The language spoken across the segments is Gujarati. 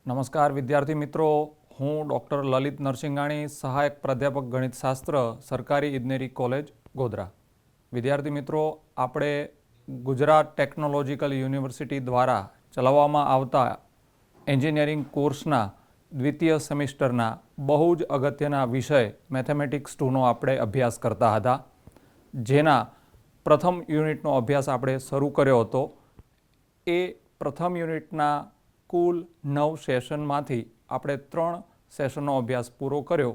નમસ્કાર વિદ્યાર્થી મિત્રો, હું ડૉક્ટર લલિત નરસિંગાણી, સહાયક પ્રાધ્યાપક ગણિતશાસ્ત્ર, સરકારી ઇજનેરી કોલેજ ગોધરા. વિદ્યાર્થી મિત્રો, આપણે ગુજરાત ટેકનોલોજીકલ યુનિવર્સિટી દ્વારા ચલાવવામાં આવતા એન્જિનિયરિંગ કોર્સના દ્વિતીય સેમિસ્ટરના બહુ જ અગત્યના વિષય મેથેમેટિક્સ 2નો આપણે અભ્યાસ કરતા હતા, જેના પ્રથમ યુનિટનો અભ્યાસ આપણે શરૂ કર્યો હતો. એ પ્રથમ યુનિટના કુલ 9 સેશનમાંથી આપણે 3 સેશનનો અભ્યાસ પૂરો કર્યો.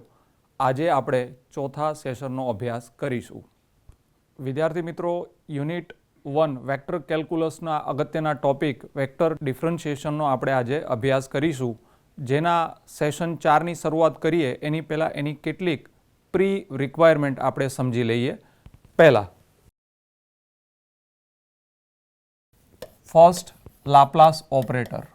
આજે આપણે ચોથા સેશનનો અભ્યાસ કરીશું. વિદ્યાર્થી મિત્રો, યુનિટ 1 વેક્ટર કેલ્ક્યુલસના અગત્યના ટોપિક વેક્ટર ડિફરન્શિએશનનો આપણે આજે અભ્યાસ કરીશું. જેના સેશન 4ની શરૂઆત કરીએ એની પહેલાં એની કેટલીક પ્રી રિક્વાયરમેન્ટ આપણે સમજી લઈએ. પહેલાં ફર્સ્ટ, લાપ્લાસ ઓપરેટર.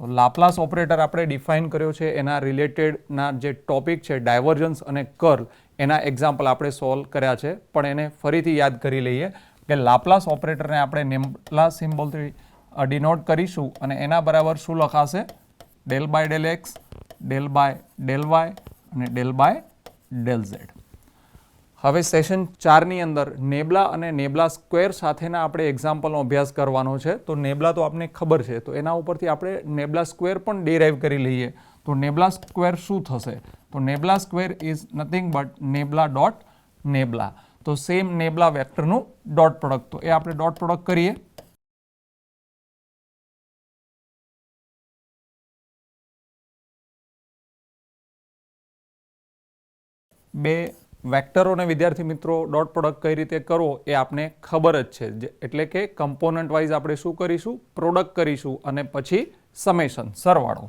તો લાપ્લાસ ઓપરેટર આપણે ડિફાઇન કર્યો છે. એના રિલેટેડના જે ટોપિક છે ડાયવર્જન્સ અને કર્લ, એના એક્ઝામ્પલ આપણે સોલ્વ કર્યા છે, પણ એને ફરીથી યાદ કરી લઈએ કે લાપ્લાસ ઓપરેટરને આપણે નેમ્લા સિમ્બોલથી ડિનોટ કરીશું અને એના બરાબર શું લખાશે? Del by del x, del by del y અને ડેલ બાય ડેલ ઝેડ. હવે સેશન 4ની અંદર નેબલા અને નેબલા સ્ક્વેર સાથેના આપણે એક્ઝામ્પલનો અભ્યાસ કરવાનો છે. તો નેબલા તો આપણને ખબર છે, તો એના ઉપરથી આપણે નેબલા સ્ક્વેર પણ ડિરાઈવ કરી લઈએ. તો નેબલા સ્ક્વેર શું થશે? તો nabla square is nothing but nabla dot nabla. તો સેમ નેબલા વેક્ટરનું ડોટ પ્રોડક્ટ, તો એ આપણે ડોટ પ્રોડક્ટ કરીએ. બે વેક્ટરોને વિદ્યાર્થી મિત્રો ડોટ પ્રોડક્ટ કઈ રીતે કરવો એ આપને ખબર જ છે. એટલે કે કમ્પોનન્ટ વાઇઝ આપણે શું કરીશું? પ્રોડક્ટ કરીશું અને પછી સમેશન, સરવાળો.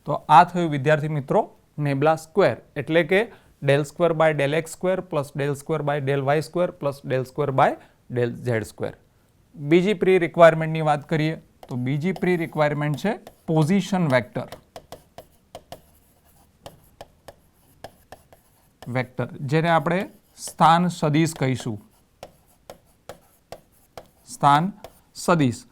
તો આ થયું વિદ્યાર્થી મિત્રો નેબલા સ્ક્વેર, એટલે કે del square by del x square plus del square by del y square plus del square by del z square. બીજી પ્રી રિક્વાયરમેન્ટની વાત કરીએ તો બીજી પ્રી રિક્વાયરમેન્ટ છે પોઝિશન વેક્ટર. વેક્ટર જેને આપણે સ્થાન સદિશ કહીશું. સ્થાન સદિશ.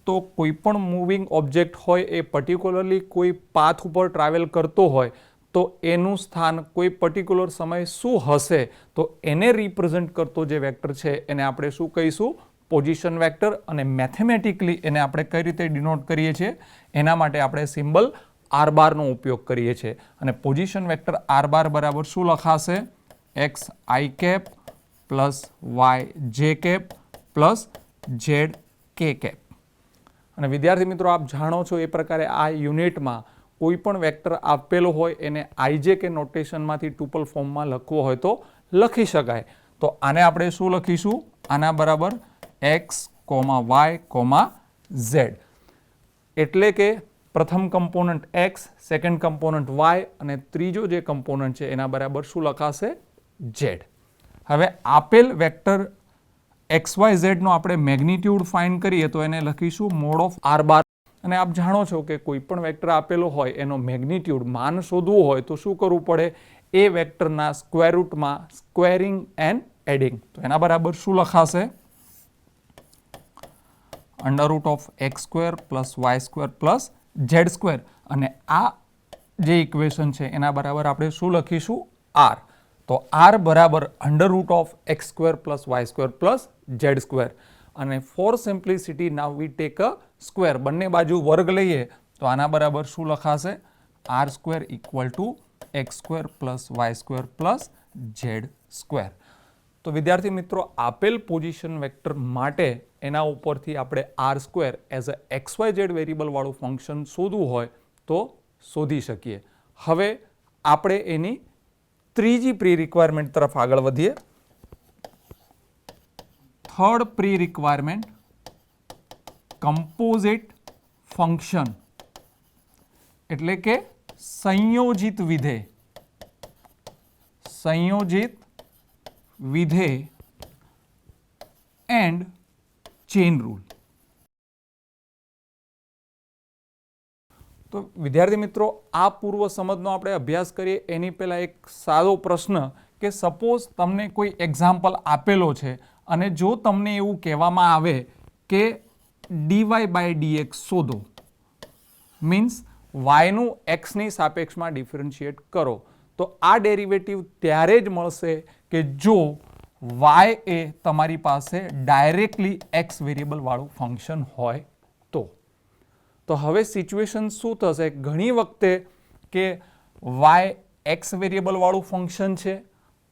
તો કોઈ પણ મૂવિંગ ઓબ્જેક્ટ હોય એ પર્ટિક્યુલરલી કોઈ પાથ ઉપર ટ્રાવેલ કરતો હોય તો એનું સ્થાન કોઈ પર્ટિક્યુલર સમય શું હશે, તો એને રિપ્રેઝેન્ટ કરતો જે વેક્ટર છે એને આપણે શું કહીશું? Position vector. અને મેથેમેટિકલી એને આપણે કઈ રીતે ડિનોટ કરીએ છીએ? એના માટે આપણે સિમ્બલ આર બારનો ઉપયોગ કરીએ છીએ. અને પોઝિશન વેક્ટર આર બાર બરાબર શું લખાશે? X i cap plus y j cap plus z k cap. અને વિદ્યાર્થી મિત્રો, આપ જાણો છો એ પ્રકારે આ યુનિટમાં કોઈ પણ વેક્ટર આપેલો હોય એને આઈજે કે નોટેશનમાંથી ટુપલ ફોર્મમાં લખવો હોય તો લખી શકાય. તો આને આપણે શું લખીશું? આના બરાબર x comma y comma z. એટલે કે પ્રથમ component x, second component y અને ત્રીજો જે કમ્પોનન્ટ છે એના બરાબર શું લખાશે? ઝેડ. હવે આપેલ વેક્ટર એક્સ વાય ઝેડનો આપણે મેગ્નિટ્યુડ ફાઇન્ડ કરીએ તો એને લખીશું મોડ ઓફ આર બાર. અને આપ જાણો છો કે કોઈ પણ વેક્ટર આપેલો હોય એનો મેગ્નિટ્યુડ માન શોધવું હોય તો શું કરવું પડે? એ વેક્ટરના સ્ક્વેર રૂટમાં સ્ક્વેરિંગ એન્ડ એડિંગ. તો એના બરાબર શું લખાશે? Under root of x square plus Y square plus Z square. અને આ જે ઇક્વેશન છે એના બરાબર આપણે શું લખીશું? આર. તો આર બરાબર under root of x square plus Y square plus Z square. અને for simplicity now we take a square. બંને બાજુ વર્ગ લઈએ તો આના બરાબર શું લખાશે? R square equal to x square plus Y square plus Z square. તો વિદ્યાર્થી મિત્રો, આપેલ પોઝિશન વેક્ટર માટે એના ઉપરથી આપણે r square as a x y z variable વાળું ફંક્શન શોધવું હોય તો શોધી શકીએ. હવે આપણે એની ત્રીજી પ્રી રિક્વાયરમેન્ટ તરફ આગળ વધીએ. Third pre requirement composite function, એટલે કે સંયોજિત વિધેય. સંયોજિત વિધેય એન્ડ ચેઇન રૂલ. તો વિદ્યાર્થી મિત્રો, આ પૂર્વ સમજનો આપણે અભ્યાસ કરીએ એની પહેલાં એક સાદો પ્રશ્ન કે સપોઝ તમને કોઈ એક્ઝામ્પલ આપેલો છે અને જો તમને એવું કહેવામાં આવે કે dy/dx શોધો, મીન્સ વાયનું એક્સની સાપેક્ષમાં ડિફરન્શિએટ કરો, તો આ ડેરિવેટિવ ત્યારે જ મળશે કે જો વાય એ તમારી પાસે ડાયરેક્ટલી એક્સ વેરિયેબલવાળું ફંક્શન હોય તો હવે સિચ્યુએશન શું થશે? ઘણી વખતે કે વાય એક્સ વેરિયેબલવાળું ફંક્શન છે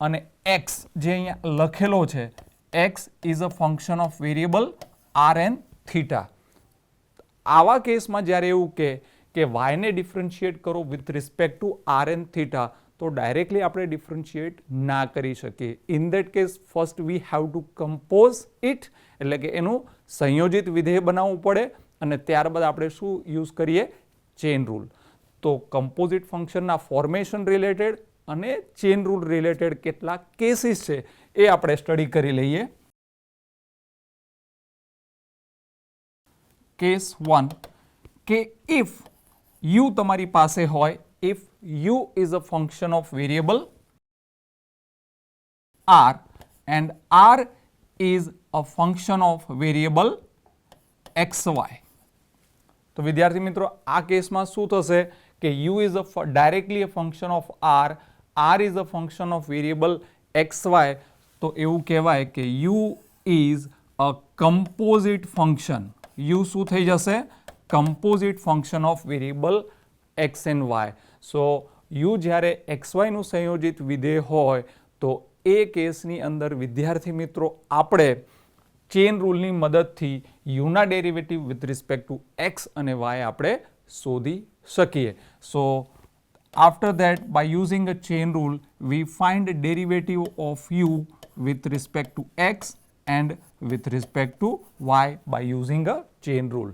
અને એક્સ જે અહીંયા લખેલો છે x is a function of variable r and theta. આવા કેસમાં જ્યારે એવું કે વાયને ડિફરન્શિએટ કરો with respect to r and theta, તો ડાયરેક્ટલી આપણે ડિફરન્શિએટ ના કરી શકીએ. In that case first we have to compose it, એટલે કે એનું સંયોજિત વિધેય બનાવવું પડે અને ત્યારબાદ આપણે શું યુઝ કરીએ? Chain rule. તો કમ્પોઝિટ ફંક્શનના ફોર્મેશન રિલેટેડ અને ચેઇન રૂલ રિલેટેડ કેટલાક કેસીસ છે એ આપણે સ્ટડી કરી લઈએ. કેસ 1 કે ઇફ યુ તમારી પાસે હોય, if u is a function of variable r and r is a function of variable xy. તો વિદ્યાર્થી મિત્રો, આ કેસમાં શું થશે કે u is directly a function of r is a function of variable xy. તો એવું કહેવાય કે u is a composite function. u શું થઈ જશે? composite function of variable x and y. So u જ્યારે xy નું સંયોજિત વિધેય હોય તો એ કેસની અંદર વિદ્યાર્થી મિત્રો આપણે ચેઇન રૂલની મદદથી યુના derivative with respect to x અને વાય આપણે શોધી શકીએ. So after that by using a chain rule we find derivative of u with respect to x and with respect to y by using a chain rule.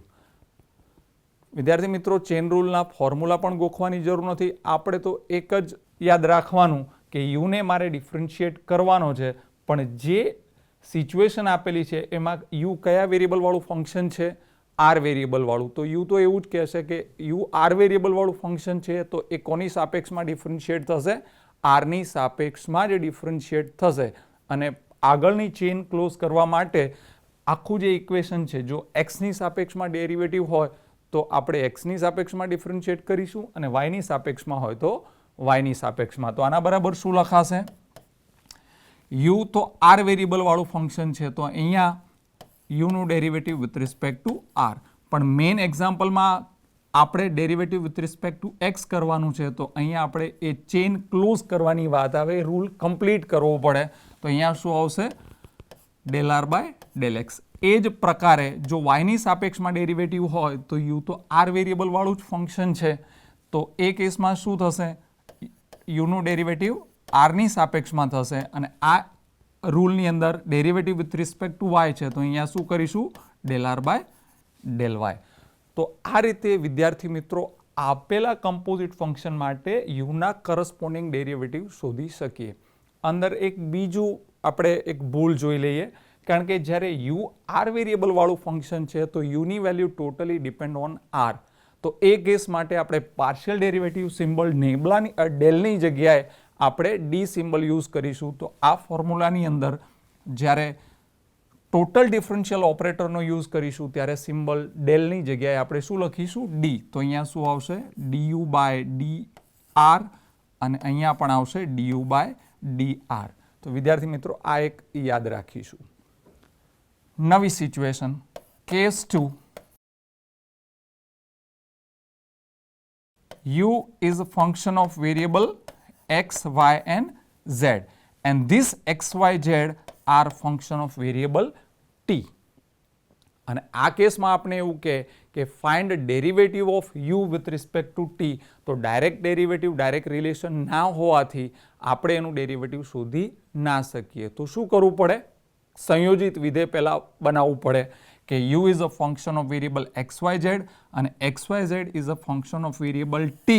વિદ્યાર્થી મિત્રો, ચેઇન રૂલના ફોર્મ્યુલા પણ ગોખવાની જરૂર નથી. આપણે તો એક જ યાદ રાખવાનું કે યુને મારે ડિફરન્શિએટ કરવાનો છે, પણ જે સિચ્યુએશન આપેલી છે એમાં યુ કયા વેરિયેબલવાળું ફંક્શન છે? આર વેરિયેબલવાળું. તો યુ તો એવું જ કહેશે કે યુ આર વેરિયેબલવાળું ફંક્શન છે, તો એ કોની સાપેક્ષમાં ડિફરન્શિએટ થશે? આરની સાપેક્ષમાં જ ડિફરન્શિએટ થશે. અને આગળની ચેઇન ક્લોઝ કરવા માટે આખું જે ઇક્વેશન છે, જો એક્સની સાપેક્ષમાં ડેરિવેટિવ હોય તો આપણે એક્સની સાપેક્ષમાં ડિફરન્શિએટ કરીશું અને વાયની સાપેક્ષમાં હોય તો વાયની સાપેક્ષમાં. તો આના બરાબર શું લખાશે? યુ તો આર વેરિયેબલવાળું ફંક્શન છે, તો અહીંયા યુનું derivative with respect to r. પણ મેઇન એક્ઝામ્પલમાં આપણે derivative with respect to x કરવાનું છે, તો અહીંયા આપણે એ ચેઇન ક્લોઝ કરવાની વાત આવે, રૂલ કમ્પ્લીટ કરવો પડે. તો અહીંયા શું આવશે? Del r by del x. એ જ પ્રકારે જો વાયની સાપેક્ષમાં ડેરિવેટિવ હોય તો યુ તો આર વેરિયેબલવાળું જ ફંક્શન છે, તો એ કેસમાં શું થશે? યુનું ડેરિવેટિવ આરની સાપેક્ષમાં થશે અને આ રૂલની અંદર derivative with respect to y છે, તો અહીંયા શું કરીશું? Del r by del y. તો આ રીતે વિદ્યાર્થી મિત્રો આપેલા કમ્પોઝિટ ફંક્શન માટે યુના કરસ્પોન્ડિંગ ડેરિવેટિવ શોધી શકીએ. અંદર એક બીજું આપણે એક ભૂલ જોઈ લઈએ, કારણ કે જ્યારે યુ આર વેરિયેબલવાળું ફંક્શન છે તો યુની value totally depend on r. તો એ કેસ માટે આપણે પાર્શિયલ ડેરિવેટિવ સિમ્બલ ડેલની જગ્યાએ આપણે ડી સિમ્બલ યુઝ કરીશું. તો આ ફોર્મ્યુલાની અંદર જ્યારે ટોટલ ડિફરન્શિયલ ઓપરેટરનો યુઝ કરીશું ત્યારે સિમ્બલ ડેલની જગ્યાએ આપણે શું લખીશું? ડી. તો અહીંયા શું આવશે? ડીયુ બાય ડી આર અને અહીંયા પણ આવશે ડીયુ બાય ડી આર. તો વિદ્યાર્થી મિત્રો આ એક યાદ રાખીશું. નવી situation, case 2. u is a function of variable x, y and z, and this x, y, z are function of variable t. અને આ કેસમાં આપણે એવું કે find derivative of u with respect two t. તો ડાયરેક્ટ ડેરિવેટિવ, ડાયરેક્ટ રિલેશન ના હોવાથી આપણે એનું ડેરિવેટિવ શોધી ના શકીએ. તો શું કરવું પડે? સંયોજિત વિધેય પહેલા બનાવવું પડે કે u is a function of variable xyz અને xyz is a function of variable t.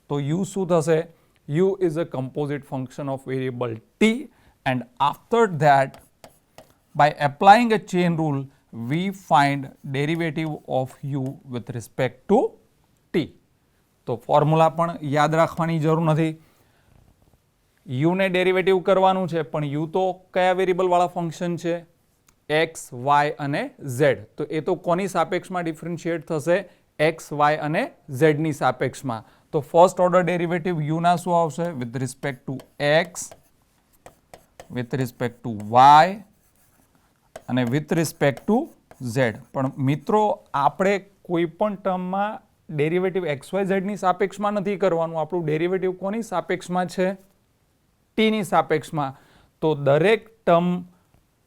તો u શું થશે? u is a composite function of variable t, and after that by applying a chain rule we find derivative of u with respect to તો ફોર્મ્યુલા પણ યાદ રાખવાની જરૂર નથી. યુને ડેરિવેટિવ કરવાનું છે, પણ યુ તો કયા વેરિયેબલવાળા ફંક્શન છે? એક્સ, વાય અને ઝેડ. તો એ તો કોની સાપેક્ષમાં ડિફરન્શિએટ થશે? એક્સ, વાય અને ઝેડની સાપેક્ષમાં. તો ફર્સ્ટ ઓર્ડર ડેરિવેટિવ યુના શું આવશે? With respect to x, with respect to y અને વિથ રિસ્પેક્ટ ટુ ઝેડ. પણ મિત્રો આપણે કોઈ પણ ટર્મમાં ડેરિવેટિવ એક્સ વાય ઝેડની સાપેક્ષમાં નથી કરવાનું. આપણું ડેરિવેટિવ કોની સાપેક્ષમાં છે? ટીની સાપેક્ષમાં. તો દરેક ટર્મ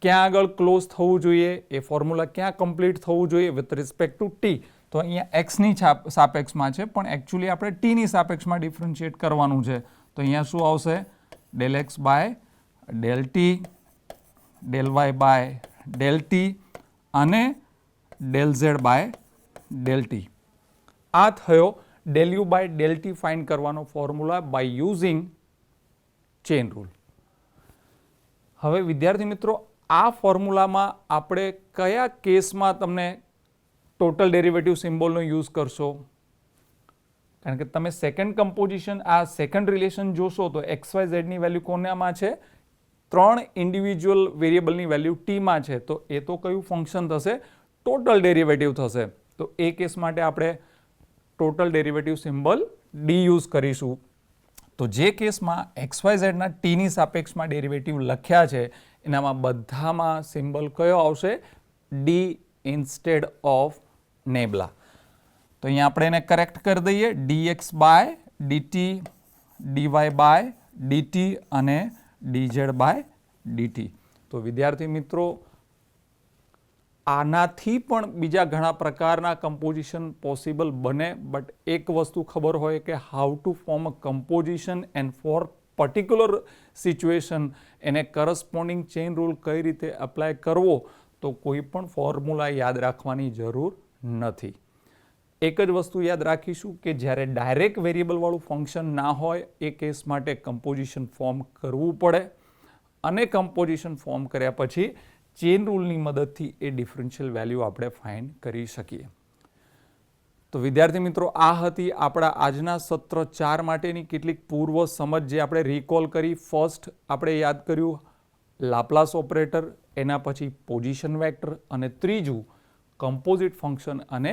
ક્યાં આગળ ક્લોઝ થવું જોઈએ? એ ફોર્મ્યુલા ક્યાં કમ્પ્લીટ થવું જોઈએ? With respect two T. તો અહીંયા એક્સની સાપેક્ષમાં છે, પણ એકચ્યુઅલી આપણે ટીની સાપેક્ષમાં ડિફરન્શિએટ કરવાનું છે. તો અહીંયા શું આવશે? Del x by del t, del y by del t અને del z by del t. આ થયો del u by del t find કરવાનો formula by using chain rule. હવે વિદ્યાર્થી મિત્રો, આ ફોર્મ્યુલામાં આપણે કયા કેસમાં તમને ટોટલ ડેરિવેટિવ સિમ્બોલનો યુઝ કરશો? કારણ કે તમે સેકન્ડ કમ્પોઝિશન, આ સેકન્ડ રિલેશન જોશો તો એક્સ વાય ઝેડની વેલ્યુ કોનામાં છે? 3 ઇન્ડિવિજ્યુઅલ વેરિયેબલની વેલ્યુ ટીમાં છે. તો એ તો કયું ફંક્શન થશે? ટોટલ ડેરિવેટિવ થશે. તો એ કેસ માટે આપણે total derivative symbol D use કરીશું. તો જે કેસમાં એક્સ વાય ઝેડના ટીની સાપેક્ષમાં ડેરિવેટિવ લખ્યા છે એનામાં બધામાં સિમ્બોલ કયો આવશે? D instead of nabla. તો અહીંયા આપણે એને કરેક્ટ કરી દઈએ. dx by dt, dy by dt અને dz બાય dt. તો વિદ્યાર્થી મિત્રો, આનાથી પણ બીજા ઘણા પ્રકારના કમ્પોઝિશન પોસિબલ બને, બટ એક વસ્તુ ખબર હોય કે how to form a composition and for particular situation એને કરસ્પોન્ડિંગ ચેઇન રૂલ કઈ રીતે એપ્લાય કરવો, તો કોઈ પણ ફોર્મ્યુલા યાદ રાખવાની જરૂર નથી. એક જ વસ્તુ યાદ રાખીશું કે જ્યારે ડાયરેક્ટ વેરિયેબલવાળું ફંક્શન ના હોય એ કેસ માટે કમ્પોઝિશન ફોર્મ કરવું પડે, અને કમ્પોઝિશન ફોર્મ કર્યા પછી ચેન રૂલની મદદથી એ ડિફરન્શિયલ વેલ્યુ આપણે ફાઇન્ડ કરી શકીએ. તો વિદ્યાર્થી મિત્રો, આ હતી આપણા આજના સત્ર 4 માટેની કેટલીક પૂર્વ સમજ જે આપણે રિકોલ કરી. ફર્સ્ટ આપણે યાદ કર્યું લાપ્લાસ ઓપરેટર, એના પછી પોઝિશન વેક્ટર અને ત્રીજું કમ્પોઝિટ ફંક્શન અને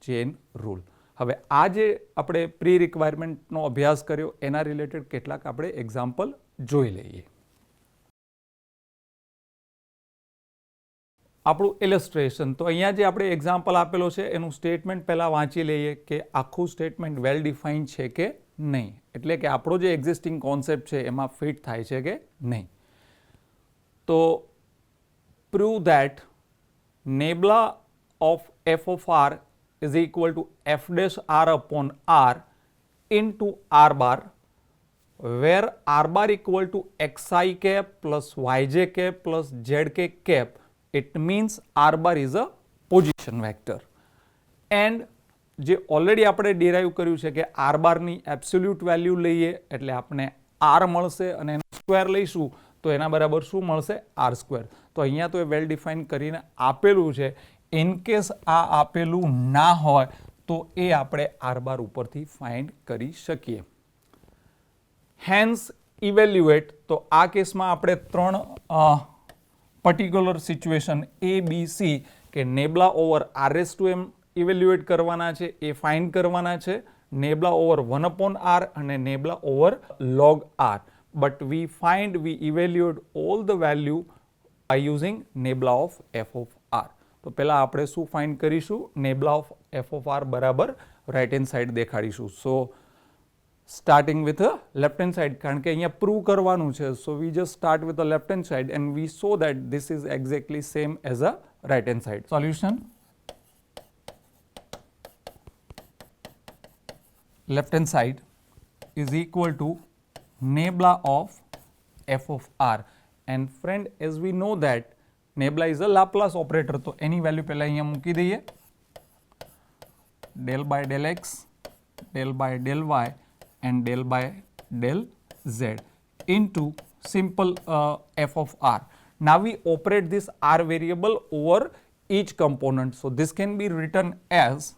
ચેન રૂલ. હવે આ જે આપણે પ્રી રિક્વાયરમેન્ટનો અભ્યાસ કર્યો એના રિલેટેડ કેટલાક આપણે એક્ઝામ્પલ જોઈ લઈએ. આપણું ઇલસ્ટ્રેશન, તો અહીંયા જે આપણે એક્ઝામ્પલ આપેલો છે એનું સ્ટેટમેન્ટ પહેલાં વાંચી લઈએ કે આખું સ્ટેટમેન્ટ વેલ ડિફાઇન્ડ છે કે નહીં, એટલે કે આપણો જે એક્ઝિસ્ટિંગ કોન્સેપ્ટ છે એમાં ફિટ થાય છે કે નહીં. તો prove that nabla of f of r is equal to f dash r upon r into r bar, where r bar equal to x i cap plus y j cap plus z k cap. It means r bar is a position vector. And જે ઓલરેડી આપણે ડિરાઈવ કર્યું છે કે r બાર ની એબ્સોલ્યુટ વેલ્યુ લઈએ એટલે આપણે r મળશે અને એનો સ્ક્વેર લઈશું તો એના બરાબર શું મળશે? r square. તો અહીંયા તો એ વેલ ડિફાઇન કરીને આપેલું છે. ઇન કેસ આ આપેલું ના હોય તો એ આપણે r બાર ઉપરથી ફાઇન્ડ કરી શકીએ. હેન્સ ઇવેલ્યુએટ, તો આ કેસમાં આપણે 3 પર્ટિક્યુલર સિચ્યુએશન એ બી સી કે નેબલા ઓવર આર એસ ટુ એમ ઇવેલ્યુએટ કરવાના છે, એ ફાઇન્ડ કરવાના છે. નેબલા ઓવર 1 અપોન આર અને nabla over log r. But we evaluate all the value by using nabla of f of r. તો પહેલાં આપણે શું ફાઇન્ડ કરીશું? Nabla of f of r બરાબર રાઇટ હેન્ડ સાઇડ દેખાડીશું. So starting with the left hand side, કારણ કે અહીંયા પ્રૂવ કરવાનું છે. So we just start with the left hand side and we saw that this is exactly same as a right hand side. Solution: left hand side is equal to nabla of f of r. And friend, as we know that nabla is a Laplace operator, તો એની વેલ્યુ પહેલા અહીંયા મૂકી દઈએ. del by del x, del by del y and del by del z into simple f of r. Now we operate this r variable over each component. So this can be written as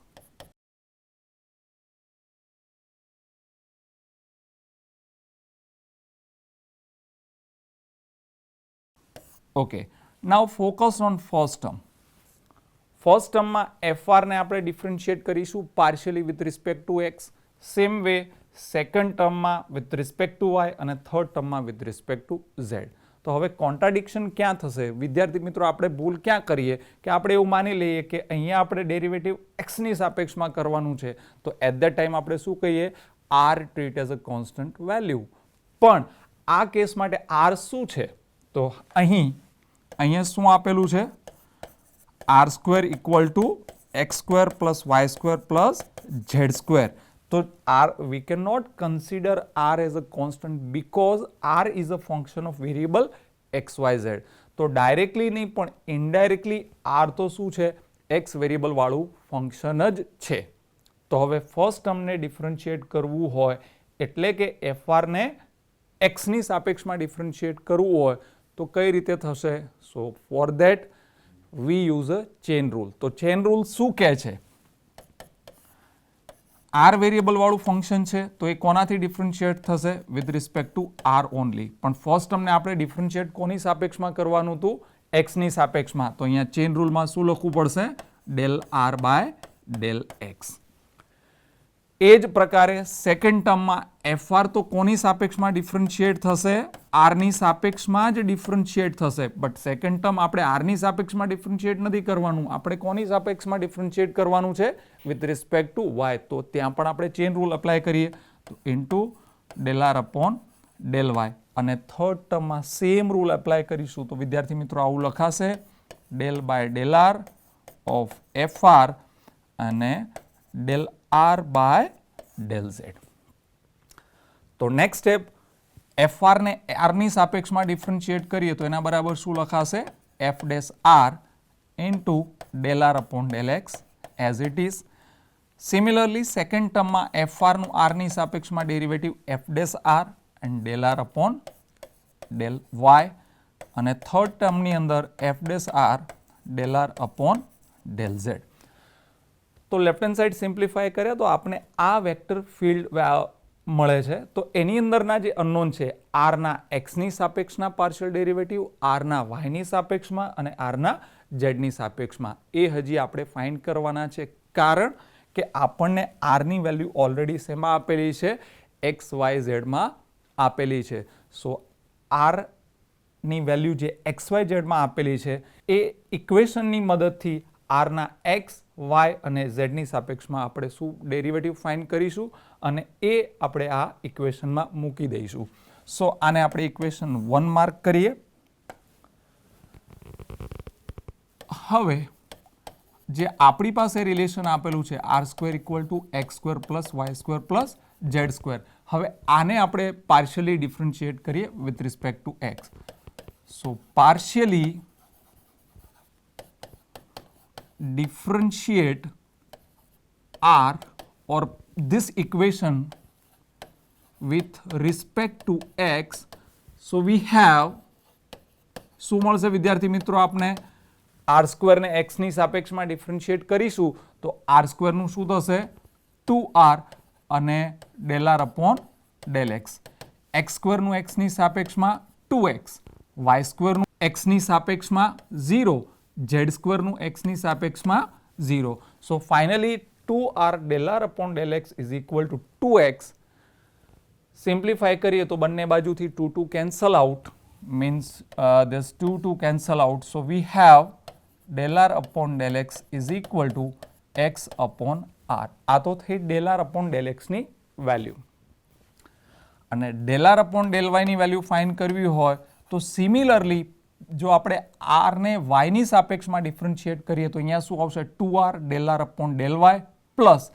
okay, now focus on first term. First ટર્મમાં એફઆર ને આપણે ડિફરન્શિએટ કરીશું partially with respect to x. Same way second ટર્મમાં વિથ રિસ્પેક્ટ ટુ વાય અને થર્ડ ટર્મમાં વિથ રિસ્પેક્ટ ટુ ઝેડ. તો હવે કોન્ટ્રાડિક્શન ક્યાં થશે? વિદ્યાર્થી મિત્રો, આપણે ભૂલ ક્યાં કરીએ કે આપણે એવું માની લઈએ કે અહીંયા આપણે ડેરિવેટિવ એક્સની સાપેક્ષમાં કરવાનું છે, તો એટ ધેટ ટાઈમ આપણે શું કહીએ? R treat as a constant value. પણ આ કેસ માટે આર શું છે? તો અહીંયા શું આપેલું છે? R square equal to x square plus Y square plus Z square. તો we cannot consider r as a constant because r is a function of variable xyz. તો ડાયરેક્ટલી નહીં પણ ઇનડાયરેક્ટલી r તો શું છે? x વેરિયેબલ વાળું ફંક્શન જ છે. તો હવે ફર્સ્ટ ટર્મને ડિફરન્શિએટ કરવું હોય એટલે કે fr ને x ની સાપેક્ષમાં ડિફરન્શિએટ કરવું હોય તો કઈ રીતે થશે? So for that we use a chain rule. તો ચેન રૂલ શું કહે છે? આર વેરિયેબલ વાળું ફંક્શન છે તો એ કોનાથી ડિફરન્શિએટ થશે? With respect to r only. પણ ફર્સ્ટ ટર્મને આપણે ડિફરન્શિએટ કોની સાપેક્ષમાં કરવાનું હતું? એક્સની સાપેક્ષમાં. તો અહીંયા ચેન રૂલમાં શું લખવું પડશે? Del r by del x. એ જ પ્રકારે સેકન્ડ ટર્મમાં એફઆર તો કોની સાપેક્ષમાં ડિફરન્શિએટ થશે? આરની સાપેક્ષમાં જ ડિફરન્શિએટ થશે. બટ સેકન્ડ ટર્મ આપણે આરની સાપેક્ષમાં ડિફરન્શિએટ નથી કરવાનું, આપણે કોની સાપેક્ષમાં ડિફરન્શિએટ કરવાનું છે? With respect to y. તો ત્યાં પણ આપણે ચેન રૂલ અપ્લાય કરીએ તો into del r upon del y. અને થર્ડ ટર્મમાં સેમ રૂલ અપ્લાય કરીશું તો વિદ્યાર્થી મિત્રો આવું લખાશે del by del r of f r અને del r by del z. તો નેક્સ્ટ સ્ટેપ, એફ આર ને આરની સાપેક્ષમાં ડિફરન્શિએટ કરીએ તો એના બરાબર શું લખાશે? F dash r into del r upon del x as it is. Similarly second ટર્મમાં એફ આરનું આરની સાપેક્ષમાં derivative f dash r and del r upon del y. અને થર્ડ ટર્મની અંદર f dash r del r upon del z. તો લેફ્ટ હેન્ડ સાઈડ સિમ્પ્લિફાય કર્યા તો આપણે આ વેક્ટર ફિલ્ડ મળે છે. તો એની અંદરના જે અનનોન છે આરના એક્સની સાપેક્ષના પાર્શિયલ ડેરિવેટિવ, આરના વાયની સાપેક્ષમાં અને આરના ઝેડની સાપેક્ષમાં, એ હજી આપણે ફાઇન્ડ કરવાના છે. કારણ કે આપણને આરની વેલ્યુ ઓલરેડી શેમાં આપેલી છે? એક્સ વાય ઝેડમાં આપેલી છે. સો આરની વેલ્યુ જે એક્સ વાય ઝેડમાં આપેલી છે એ ઇક્વેશનની મદદથી આરના એક્સ વાય અને ઝેડની સાપેક્ષમાં આપણે શું ડેરિવેટિવ ફાઇન્ડ કરીશું અને એ આપણે આ ઇક્વેશનમાં મૂકી દઈશું. સો આને આપણે ઇક્વેશન 1 માર્ક કરીએ. હવે જે આપણી પાસે રિલેશન આપેલું છે r square equal to x square plus Y square plus Z square, હવે આને આપણે પાર્શિયલી ડિફરન્શિએટ કરીએ with respect to x. So partially differentiate r or this equation with respect to x. So we have શું મળશે વિદ્યાર્થી મિત્રો? આપણે આર સ્ક્વેર ને એક્સ ની સાપેક્ષમાં ડિફરન્શિએટ કરીશું તો આર સ્ક્વેર નું શું થશે? 2r અને del r upon del x. X square નું એક્સ ની સાપેક્ષમાં 2x, વાય સ્ક્વેર નું એક્સ ની સાપેક્ષમાં 0, ઝેડ સ્ક્વેરનું એક્સની સાપેક્ષમાં 0. So finally 2r del r upon del x is equal to 2x. Simplify કરીએ તો બંને બાજુથી 2 cancel out, means this 2 cancel out. So we have del r upon del x is equal to x upon r. આ તો થઈ ડેલ આર અપોન ડેલ એક્સની વેલ્યુ. અને ડેલ આર અપોન ડેલ વાયની વેલ્યુ ફાઇન્ડ કરવી હોય તો સિમિલરલી જો આપણે આરને વાયની સાપેક્ષમાં ડિફરન્શિએટ કરીએ તો અહીંયા શું આવશે? 2r del r upon del y plus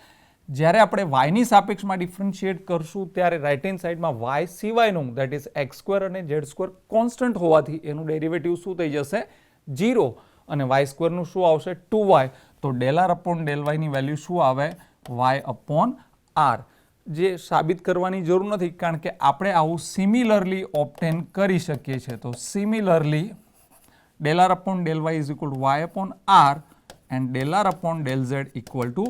જ્યારે આપણે વાયની સાપેક્ષમાં ડિફરન્શિએટ કરશું ત્યારે રાઇટ હેન્ડ સાઈડમાં વાય સિવાયનું દેટ ઇઝ એક્સ સ્ક્વેર અને ઝેડ સ્ક્વેર કોન્સ્ટન્ટ હોવાથી એનું ડેરિવેટિવ શું થઈ જશે? 0. અને વાય સ્ક્વેરનું શું આવશે? 2y. તો ડેલ આર અપોન ડેલ વાયની વેલ્યુ શું આવે? Y upon r. જે સાબિત કરવાની જરૂર નથી કારણ કે આપણે આવું સિમિલરલી ઓબ્ટેન કરી શકીએ છીએ. તો similarly del r upon del y is equal to y upon r and del r upon del z equal to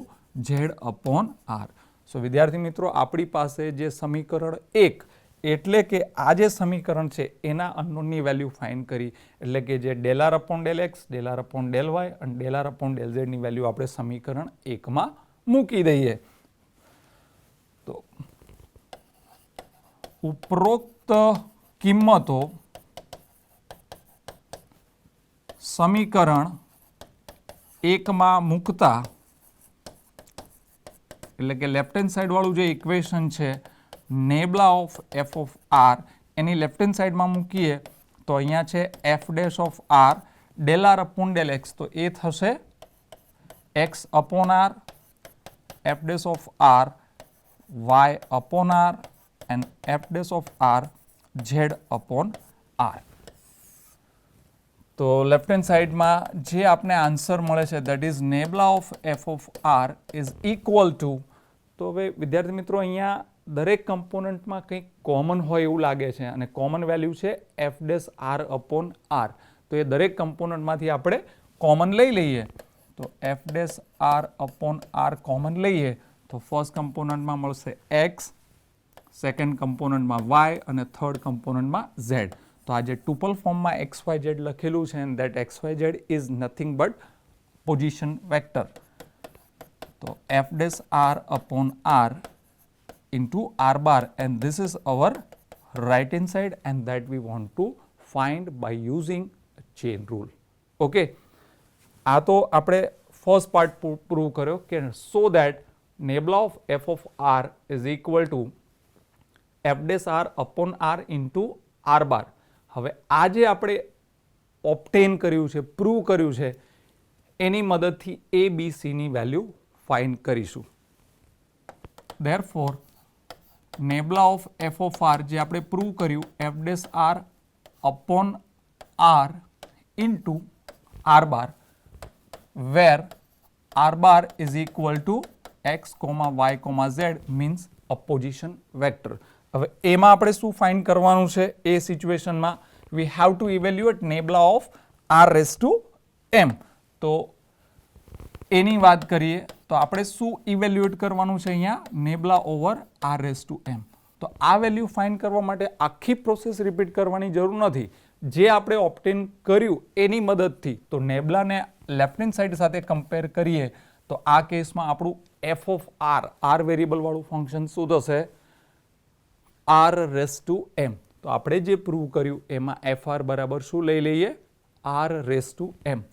z upon r. So વિદ્યાર્થી મિત્રો, આપણી પાસે જે સમીકરણ 1 એટલે કે આ જે સમીકરણ છે એના અનનોનની વેલ્યુ ફાઇન્ડ કરી, એટલે કે જે del r upon del x, del r upon del y અને ડેલ આર અપોન ડેલ ઝેડની વેલ્યુ આપણે સમીકરણ 1માં મૂકી દઈએ. તો ઉપરોક્ત કિંમતો સમીકરણ 1માં મૂકતા, એટલે કે લેફ્ટ હેન્ડ સાઈડ વાળું જે ઇક્વેશન છે nabla of f of r એની લેફ્ટ હેન્ડ સાઈડમાં મૂકીએ તો અહીંયા છે f dash of r del r upon del x, તો એ થશે x upon r f dash of r y upon r and f dash of r z upon r. તો લેફ્ટ હેન્ડ સાઈડમાં જે આપણે આન્સર મળે છે that is nabla of f of r is equal to, તો હવે વિદ્યાર્થી મિત્રો અહીંયા દરેક કમ્પોનન્ટમાં કંઈક કોમન હોય એવું લાગે છે અને કોમન વેલ્યુ છે f dash r upon r. તો એ દરેક કમ્પોનન્ટમાંથી આપણે કોમન લઈ લઈએ. તો f dash r upon r common લઈએ તો ફર્સ્ટ કમ્પોનન્ટમાં મળશે એક્સ, સેકન્ડ કમ્પોનન્ટમાં વાય અને થર્ડ કમ્પોનન્ટમાં ઝેડ. તો આ જે ટુપલ ફોર્મમાં એક્સ વાય ઝેડ લખેલું છે and that x y z is nothing but position vector. તો f dash r upon r into r bar and this is our right hand side and that we want to find by using chain rule. Okay, આ તો આપણે ફર્સ્ટ પાર્ટ પ્રૂવ કર્યો કે so that nebula of f of r is equal to f dash r upon r into r bar. હવે આ જે આપણે ઓબ્ટેન કર્યું છે, પ્રૂવ કર્યું છે, એની મદદથી a b c ની વેલ્યુ ફાઇન્ડ કરીશું. therefore nebula of f of r જે આપણે પ્રૂવ કર્યું f dash r upon r into r bar where r bar is equal to x, y, z means a position vector. હવે એમાં આપણે શું ફાઇન્ડ કરવાનું છે એ સિચ્યુએશનમાં we have to evaluate nebula of r raised to m. તો એની વાત કરીએ તો આપણે શું ઇવેલ્યુએટ કરવાનું છે અહીંયા નેબલા over R raise to m. તો આ વેલ્યુ ફાઇન્ડ કરવા માટે આખી પ્રોસેસ રિપીટ કરવાની જરૂર નથી. જે આપણે ઓબ્ટેન કર્યું એની મદદથી તો નેબલાને લેફ્ટ હેન્ડ સાઈડ સાથે કમ્પેર કરીએ તો આ કેસમાં આપણું એફ ઓફ આર વેરિયેબલ વાળું ફંક્શન શું થશે આર રેઝ ટુ એમ. તો આપણે જે પ્રૂવ કર્યું એમાં એફ આર બરાબર શું લઈ લઈએ આર રેઝ ટુ એમ.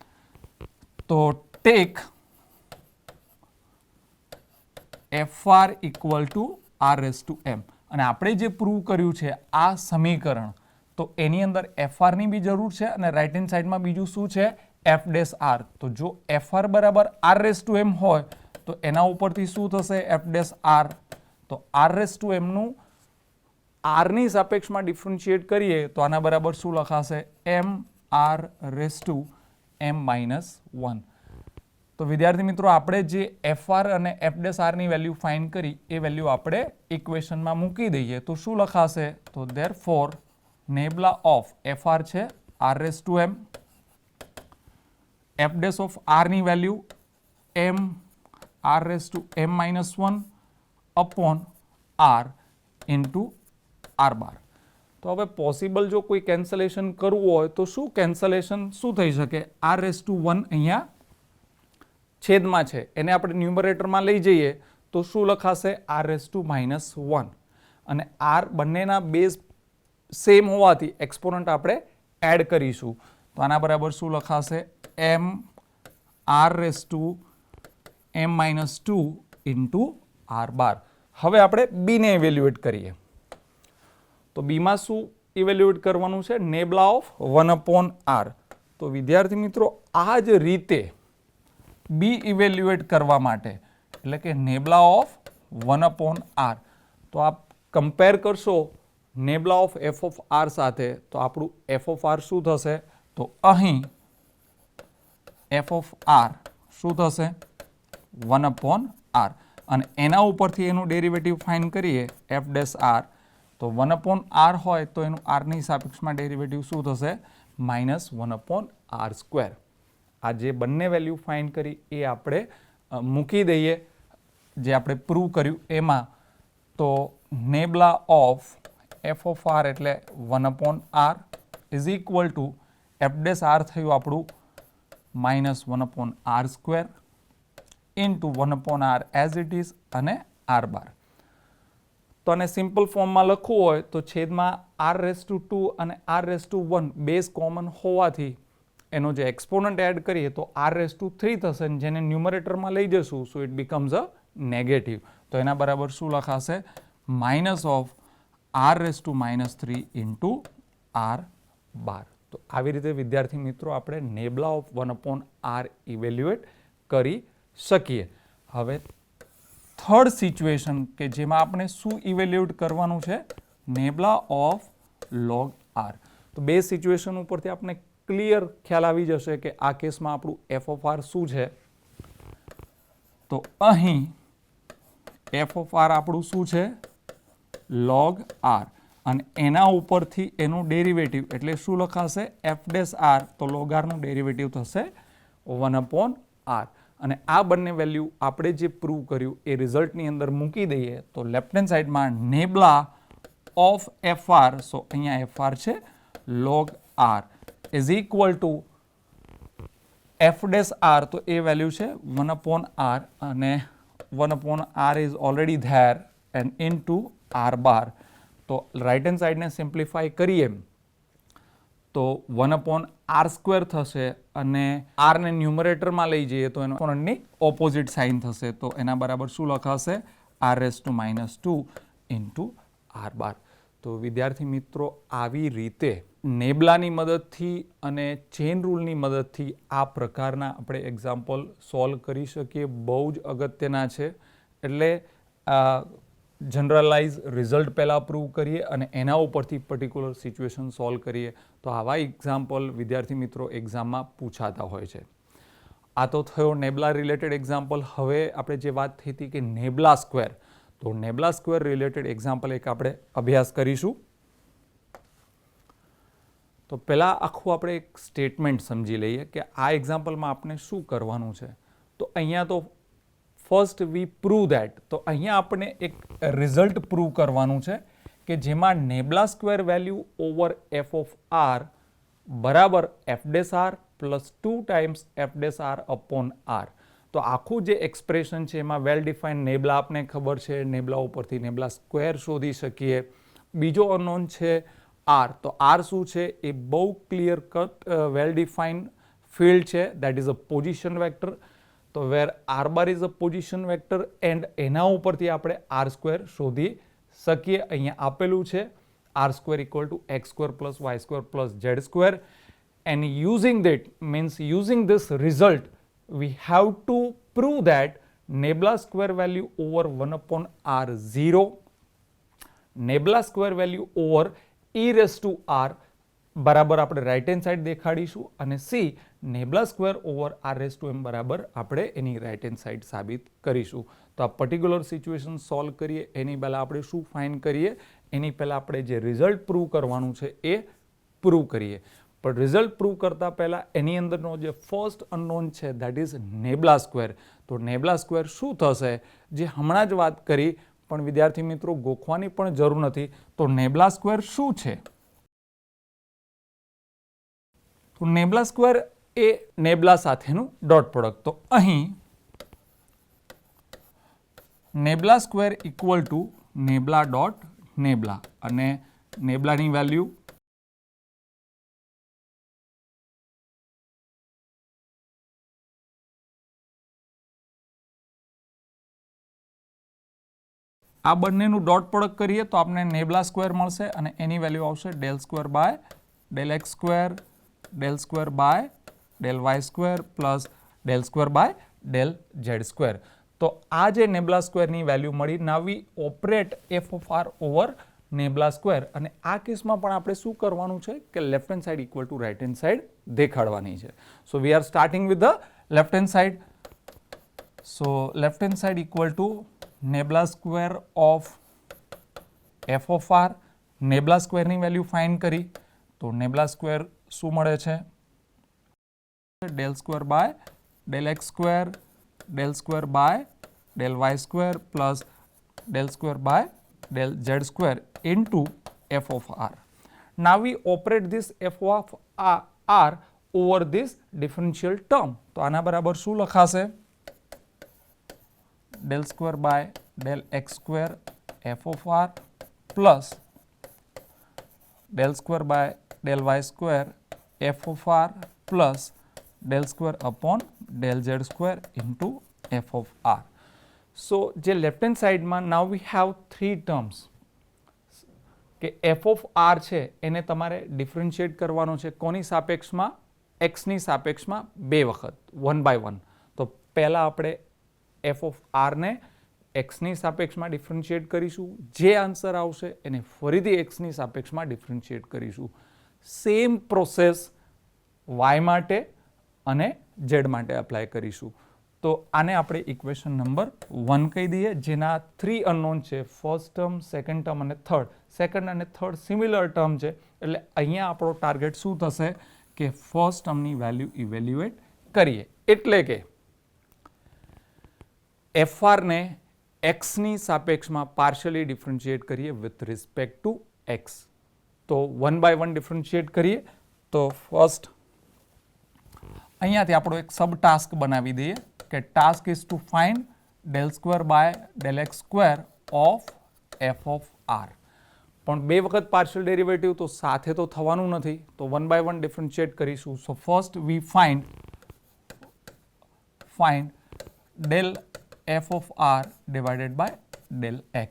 તો take fr equal to r raise to m. અને આપણે જે પ્રૂવ કર્યું છે આ સમીકરણ, તો એની અંદર fr ની બી જરૂર છે અને રાઇટ હેન્ડ સાઈડમાં બીજું શું છે એફ ડેશ આર. તો જો fr બરાબર આર રેઝ ટુ એમ હોય તો એના ઉપરથી શું થશે એફ ડેશ આર. તો આર રેઝ ટુ એમનું આરની સાપેક્ષમાં ડિફરન્શિએટ કરીએ તો આના બરાબર શું લખાશે એમ r raise to m minus 1. તો વિદ્યાર્થી મિત્રો આપણે જે એફ આર અને એફ ડેશ આરની વેલ્યુ ફાઇન્ડ કરી એ વેલ્યુ આપણે ઇક્વેશનમાં મૂકી દઈએ તો શું લખાશે તો therefore nebula of f r છે r raise to m, f dash of આરની value m r raise to m minus 1 upon r into r bar. તો હવે પોસિબલ જો કોઈ કેન્સલેશન કરવું હોય તો શું કેન્સલેશન શું થઈ શકે આર રેઝ ટુ 1 અહીંયા છેદમાં છે એને આપણે ન્યુમરેટરમાં લઈ જઈએ તો શું લખાશે આર રેઝ ટુ માઇનસ 1 અને આર બંનેના બેઝ સેમ હોવાથી એક્સપોનન્ટ આપણે એડ કરીશું તો આના બરાબર શું લખાશે એમ r raise to m minus 2 into r બાર. હવે આપણે બીને ઇવેલ્યુએટ કરીએ તો બીમાં શું ઇવેલ્યુએટ કરવાનું છે નેબલા ઓફ 1 અપોન આર. તો વિદ્યાર્થી મિત્રો આ જ રીતે બી ઇવેલ્યુએટ કરવા માટે એટલે કે નેબલા ઓફ 1 અપોન આર તો આપ કમ્પેર કરશો નેબલા ઓફ એફ ઓફ આર સાથે તો આપણું એફ ઓફ આર શું થશે તો અહીં એફ ઓફ આર શું થશે 1 અપોન આર અને એના ઉપરથી એનું ડેરિવેટિવ ફાઇન્ડ કરીએ એફ ડેશ આર તો 1 અપોન આર હોય તો એનું આરની સાપેક્ષમાં ડેરિવેટિવ શું થશે માઇનસ 1 અપોન આર સ્ક્વેર. આ જે બંને વેલ્યુ ફાઇન્ડ કરી એ આપણે મૂકી દઈએ જે આપણે પ્રૂવ કર્યું એમાં. તો nabla of f of r એટલે 1/r is equal to f dash r થયું આપણું -1/r² into 1/r as it is અને આર બાર. તો આને સિમ્પલ ફોર્મમાં લખવું હોય તો છેદમાં r⁻² અને r⁻1 બેઝ કોમન હોવાથી એનો જે એક્સપોનન્ટ એડ કરીએ તો r⁻3 થશે, જેને ન્યુમરેટરમાં લઈ જશું so it becomes a negative. તો એના બરાબર શું લખાશે? -r⁻³ into r bar. તો આવી રીતે વિદ્યાર્થી મિત્રો આપણે નેબલા ઓફ 1/r ઇવેલ્યુએટ કરી શકીએ. હવે થર્ડ સિચ્યુએશન કે જેમાં આપણે શું ઇવેલ્યુએટ કરવાનું છે? Nabla of log r. તો બે સિચ્યુએશન ઉપરથી આપણે ક્લિયર ખ્યાલ આવી જશે કે આ કેસમાં આપણું એફ ઓફ આર શું છે. તો અહીં એફ ઓફ આર આપણું શું છે? log r. અને એના ઉપરથી એનું ડેરિવેટિવ એટલે શું લખાશે? F dash r. તો log r નું ડેરિવેટિવ થશે 1/r. અને આ બંને વેલ્યુ આપણે જે પ્રૂવ કર્યું એ રિઝલ્ટની અંદર મૂકી દઈએ તો લેફ્ટ હેન્ડ સાઈડમાં nabla of f r, so અહીંયા એફ આર છે, log r is equal to f dash r. તો એ વેલ્યુ છે 1/r અને 1/r is already there and into r bar. તો રાઇટ હેન્ડ સાઈડને સિમ્પ્લિફાય કરીએ તો 1/r² થશે અને r ને ન્યુમરેટરમાં લઈ જઈએ તો એનો એક્સપોનન્ટની ઓપોઝિટ સાઇન થશે. તો એના બરાબર શું લખાશે? r⁻² into r bar. તો વિદ્યાર્થી મિત્રો આવી રીતે નેબલાની મદદથી અને ચેઇન રૂલની મદદથી આ પ્રકારના આપણે એક્ઝામ્પલ સોલ્વ કરી શકીએ. બહુ જ અગત્યના છે. એટલે જનરલાઇઝ રિઝલ્ટ પહેલાં પ્રૂવ કરીએ અને એના ઉપરથી પર્ટિક્યુલર સિચ્યુએશન સોલ્વ કરીએ તો આવા એક્ઝામ્પલ વિદ્યાર્થી મિત્રો એક્ઝામમાં પૂછાતા હોય છે. આ તો થયો નેબલા રિલેટેડ એક્ઝામ્પલ. હવે આપણે જે વાત થઈ હતી કે નેબલા સ્ક્વેર, તો નેબલા સ્ક્વેર રિલેટેડ એક્ઝામ્પલ એક આપણે અભ્યાસ કરીશું. તો પહેલાં આખું આપણે એક સ્ટેટમેન્ટ સમજી લઈએ કે આ એક્ઝામ્પલમાં આપણે શું કરવાનું છે. તો અહીંયા તો ફર્સ્ટ વી પ્રૂવ ધેટ. તો અહીંયા આપણે એક રિઝલ્ટ પ્રૂવ કરવાનું છે કે જેમાં nabla square value over f of r બરાબર f dash r plus 2 times f dash r upon r. તો આખું જે એક્સપ્રેશન છે એમાં વેલ ડિફાઇન્ડ નેબલા આપને ખબર છે, નેબલા ઉપરથી નેબલા સ્ક્વેર શોધી શકીએ. બીજો અનનોન છે આર. તો આર શું છે? એ બહુ clear cut well defined field છે, that is a position vector. તો where r bar is a position vector and એના ઉપરથી આપણે r² શોધી શકીએ. અહીંયા આપેલું છે r² equal to x² plus y² plus z². And using that means using this result we have to prove that nabla square value over 1/r0, nabla square value over e⁻r બરાબર આપણે રાઇટ હેન્ડ સાઈડ દેખાડીશું અને સી નેબલા સ્ક્વેર ઓવર r⁻m બરાબર આપણે એની રાઇટ હેન્ડ સાઈડ સાબિત કરીશું. તો આ પર્ટિક્યુલર સિચ્યુએશન સોલ્વ કરીએ એની પહેલાં આપણે શું ફાઇન્ડ કરીએ? એની પહેલાં આપણે જે રિઝલ્ટ પ્રૂવ કરવાનું છે એ પ્રૂવ કરીએ. પણ રિઝલ્ટ પ્રૂવ કરતાં પહેલાં એની અંદરનો જે ફર્સ્ટ અનનોન છે દેટ ઇઝ નેબલા સ્ક્વેર. તો નેબલા સ્ક્વેર શું થશે? જે હમણાં જ વાત કરી પણ વિદ્યાર્થી મિત્રો ગોખવાની પણ જરૂર નથી. તો નેબલા સ્ક્વેર શું છે? તો નેબલા સ્ક્વેર એ નેબલા સાથેનું ડોટ પ્રોડક્ટ. તો અહીં નેબલા સ્ક્વેર ઇક્વલ ટુ નેબલા ડોટ નેબલા અને નેબલાની વેલ્યુ આ બંનેનું ડોટ પ્રોડક્ટ કરીએ તો આપણે નેબલા સ્ક્વેર મળશે અને એની વેલ્યુ આવશે ∇² by ∇x², ∇² by ∇y² plus ∇² by ∇z². તો આ જે નેબલા સ્ક્વેરની વેલ્યુ મળી. Now we operate f of r over nabla square. અને આ કેસમાં પણ આપણે શું કરવાનું છે કે left hand side equal to right hand side દેખાડવાની છે. So we are starting with the left hand side. So left hand side equal to nabla square of f of r. Nabla સ્ક્વેરની વેલ્યુ ફાઇન્ડ કરી તો નેબલા સ્ક્વેર શું મળે છે? ∇² by ∇x², ∇² by ∇y² plus ∇² by ∇z² into f of r. Now we operate this f of r over this differential term. તો આના બરાબર શું લખાશે? del square by del x square f of r plus del square by del y square f of r plus del square upon del z square into f of r. So જે લેફ્ટ હેન્ડ સાઈડમાં now we have three terms કે f of r છે એને તમારે ડિફરન્શિએટ કરવાનો છે કોની સાપેક્ષમાં? x ની સાપેક્ષમાં બે વખત 1 by 1. તો પહેલા આપણે f of r ને x ની સાપેક્ષમાં ડિફરન્શિએટ કરીશું. જે આન્સર આવશે એને ફરીથી x ની સાપેક્ષમાં ડિફરન્શિએટ કરીશું. સેમ પ્રોસેસ y માટે અને z માટે એપ્લાય કરીશું. તો આને આપણે ઇક્વેશન નંબર 1 કહી દઈએ, જેના 3 અનનોન છે, ફર્સ્ટ ટર્મ, સેકન્ડ ટર્મ અને થર્ડ. સેકન્ડ અને થર્ડ સિમિલર ટર્મ છે, એટલે અહીંયા આપણો ટાર્ગેટ શું થશે કે ફર્સ્ટ ટર્મની વેલ્યુ ઇવેલ્યુએટ કરીએ. એટલે કે fr ને x ની સાપેક્ષમાં પાર્શિયલી ડિફરન્શિએટ કરીએ વિથ રિસ્પેક્ટ ટુ x. તો 1 by 1 ડિફરન્શિએટ કરીએ. તો ફર્સ્ટ અહીંયાથી આપણો એક સબ ટાસ્ક બનાવી દઈએ કે task is to find del square by del x square of f of r. પણ બે વખત પાર્શિયલ ડેરિવેટિવ તો સાથે તો થવાનું નથી, તો 1 by 1 ડિફરન્શિએટ કરીશું. So first V find del f of r divided by del x.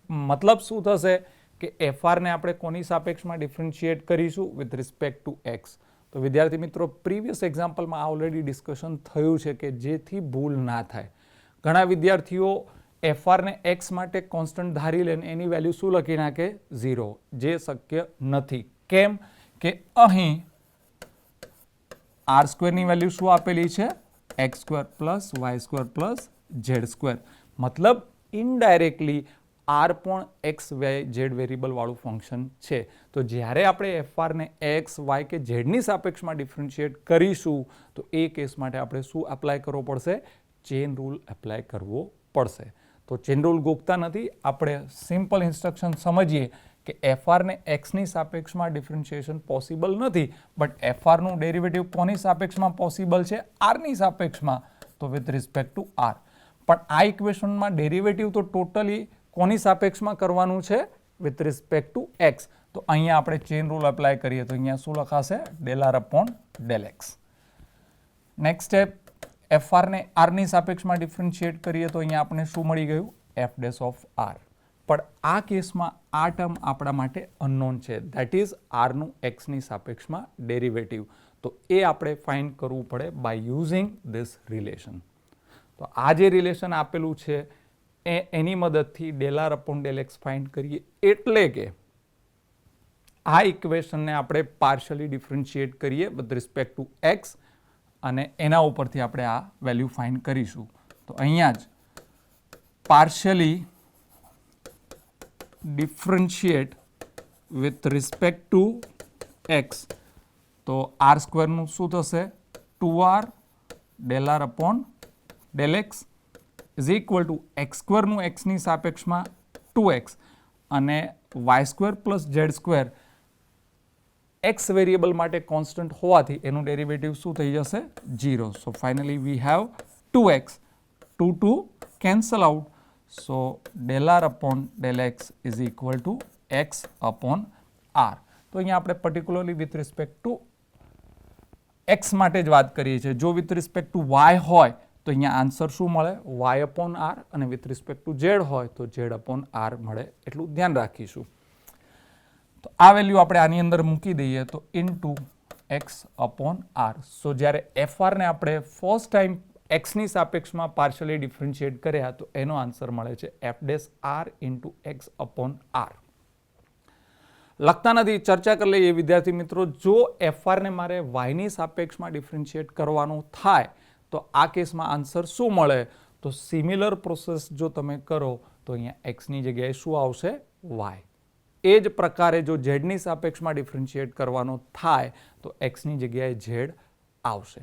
મતલબ શું થશે કે fr ને આપણે કોની સાપેક્ષમાં ડિફરન્શિએટ કરીશું? With respect to x. તો વિદ્યાર્થી મિત્રો, પ્રીવિયસ એક્ઝામ્પલમાં ઓલરેડી ડિસ્કશન થયું છે કે જેથી ભૂલ ના થાય. ઘણા વિદ્યાર્થીઓ fr ને x માટે કોન્સ્ટન્ટ ધારી લે એની વેલ્યુ શું લખી નાખે? 0, જે શક્ય નથી. કેમ કે અહીં r સ્ક્વેરની વેલ્યુ શું આપેલી છે? x square plus y square plus z square. મતલબ ઇનડાયરેક્ટલી r પણ x y z વેરિયેબલ વાળું ફંક્શન છે. તો જ્યારે આપણે fr ને x y કે z ની સાપેક્ષમાં ડિફરન્શિએટ કરીશું તો એ કેસ માટે આપણે શું એપ્લાય કરવો પડશે? ચેન રૂલ એપ્લાય કરવો પડશે. તો ચેન રૂલ ગોખતા નથી, આપણે સિમ્પલ ઇન્સ્ટ્રક્શન સમજીએ કે fr ને x ની સાપેક્ષમાં ડિફરન્શિએશન પોસિબલ નથી, બટ fr નું ડેરિવેટિવ કોની સાપેક્ષમાં પોસિબલ છે? r ની સાપેક્ષમાં, તો વિથ રિસ્પેક્ટ ટુ r. પણ આ ઇક્વેશનમાં ડેરિવેટિવ તો ટોટલી કોની સાપેક્ષમાં કરવાનું છે? With respect to x. તો અહીંયા આપણે ચેન રૂલ એપ્લાય કરીએ તો અહીંયા શું લખાશે? del r upon del x. Next step, fr ને r ની સાપેક્ષમાં ડિફરન્શિએટ કરીએ તો અહીંયા આપણે શું મળી ગયું? f dash of r. પણ આ કેસમાં આ ટર્મ આપણા માટે અનનોન છે, ધેટ ઇઝ r નું x ની સાપેક્ષમાં ડેરિવેટિવ. તો એ આપણે ફાઇન્ડ કરવું પડે બાય યુઝિંગ ધીસ રિલેશન. તો આ જે રિલેશન આપેલું છે એની મદદથી del r upon del x find કરીએ. એટલે કે આ ઇક્વેશનને આપણે પાર્શિયલી ડિફરન્શિએટ કરીએ વિથ રિસ્પેક્ટ ટુ x અને એના ઉપરથી આપણે આ વેલ્યુ ફાઇન્ડ કરીશું. તો અહીંયા જ partially differentiate with respect to x. તો r સ્ક્વેરનું શું થશે? 2r del r upon del x is equal two x સ્ક્વેરનું x ની સાપેક્ષમાં 2x અને y square plus z square x variable માટે કોન્સ્ટન્ટ હોવાથી એનું ડેરિવેટિવ શું થઈ જશે? 0. So finally we have 2x, 2 cancel out. So del r upon del x is equal two x upon r. તો અહીંયા આપણે particularly with respect to x માટે જ વાત કરીએ છીએ. જો વિથ રિસ્પેક્ટ ટુ y હોય તો અહીંયા આન્સર શું મળે? y upon r. અને વિથ રિસ્પેક્ટ ટુ z હોય તો z upon r મળે. એટલું ધ્યાન રાખીશું. તો આ વેલ્યુ આપણે આની અંદર મૂકી દઈએ તો ઇન્ટુ x upon r. સો જ્યારે fr ને આપણે ફર્સ્ટ ટાઈમ x ની સાપેક્ષમાં પાર્શિયલી ડિફરન્શિએટ કર્યા તો એનો આન્સર મળે છે f dash r into x upon r. લખતા નથી, ચર્ચા કરી લઈએ વિદ્યાર્થી મિત્રો. જો fr ને મારે y ની સાપેક્ષમાં ડિફરન્શિએટ કરવાનું થાય તો આ કેસમાં આન્સર શું મળે? તો સિમિલર પ્રોસેસ જો તમે કરો તો અહીંયા x ની જગ્યાએ શું આવશે? y. એ જ પ્રકારે જો z ની સાપેક્ષમાં ડિફરન્શિએટ કરવાનો થાય તો x ની જગ્યાએ z આવશે.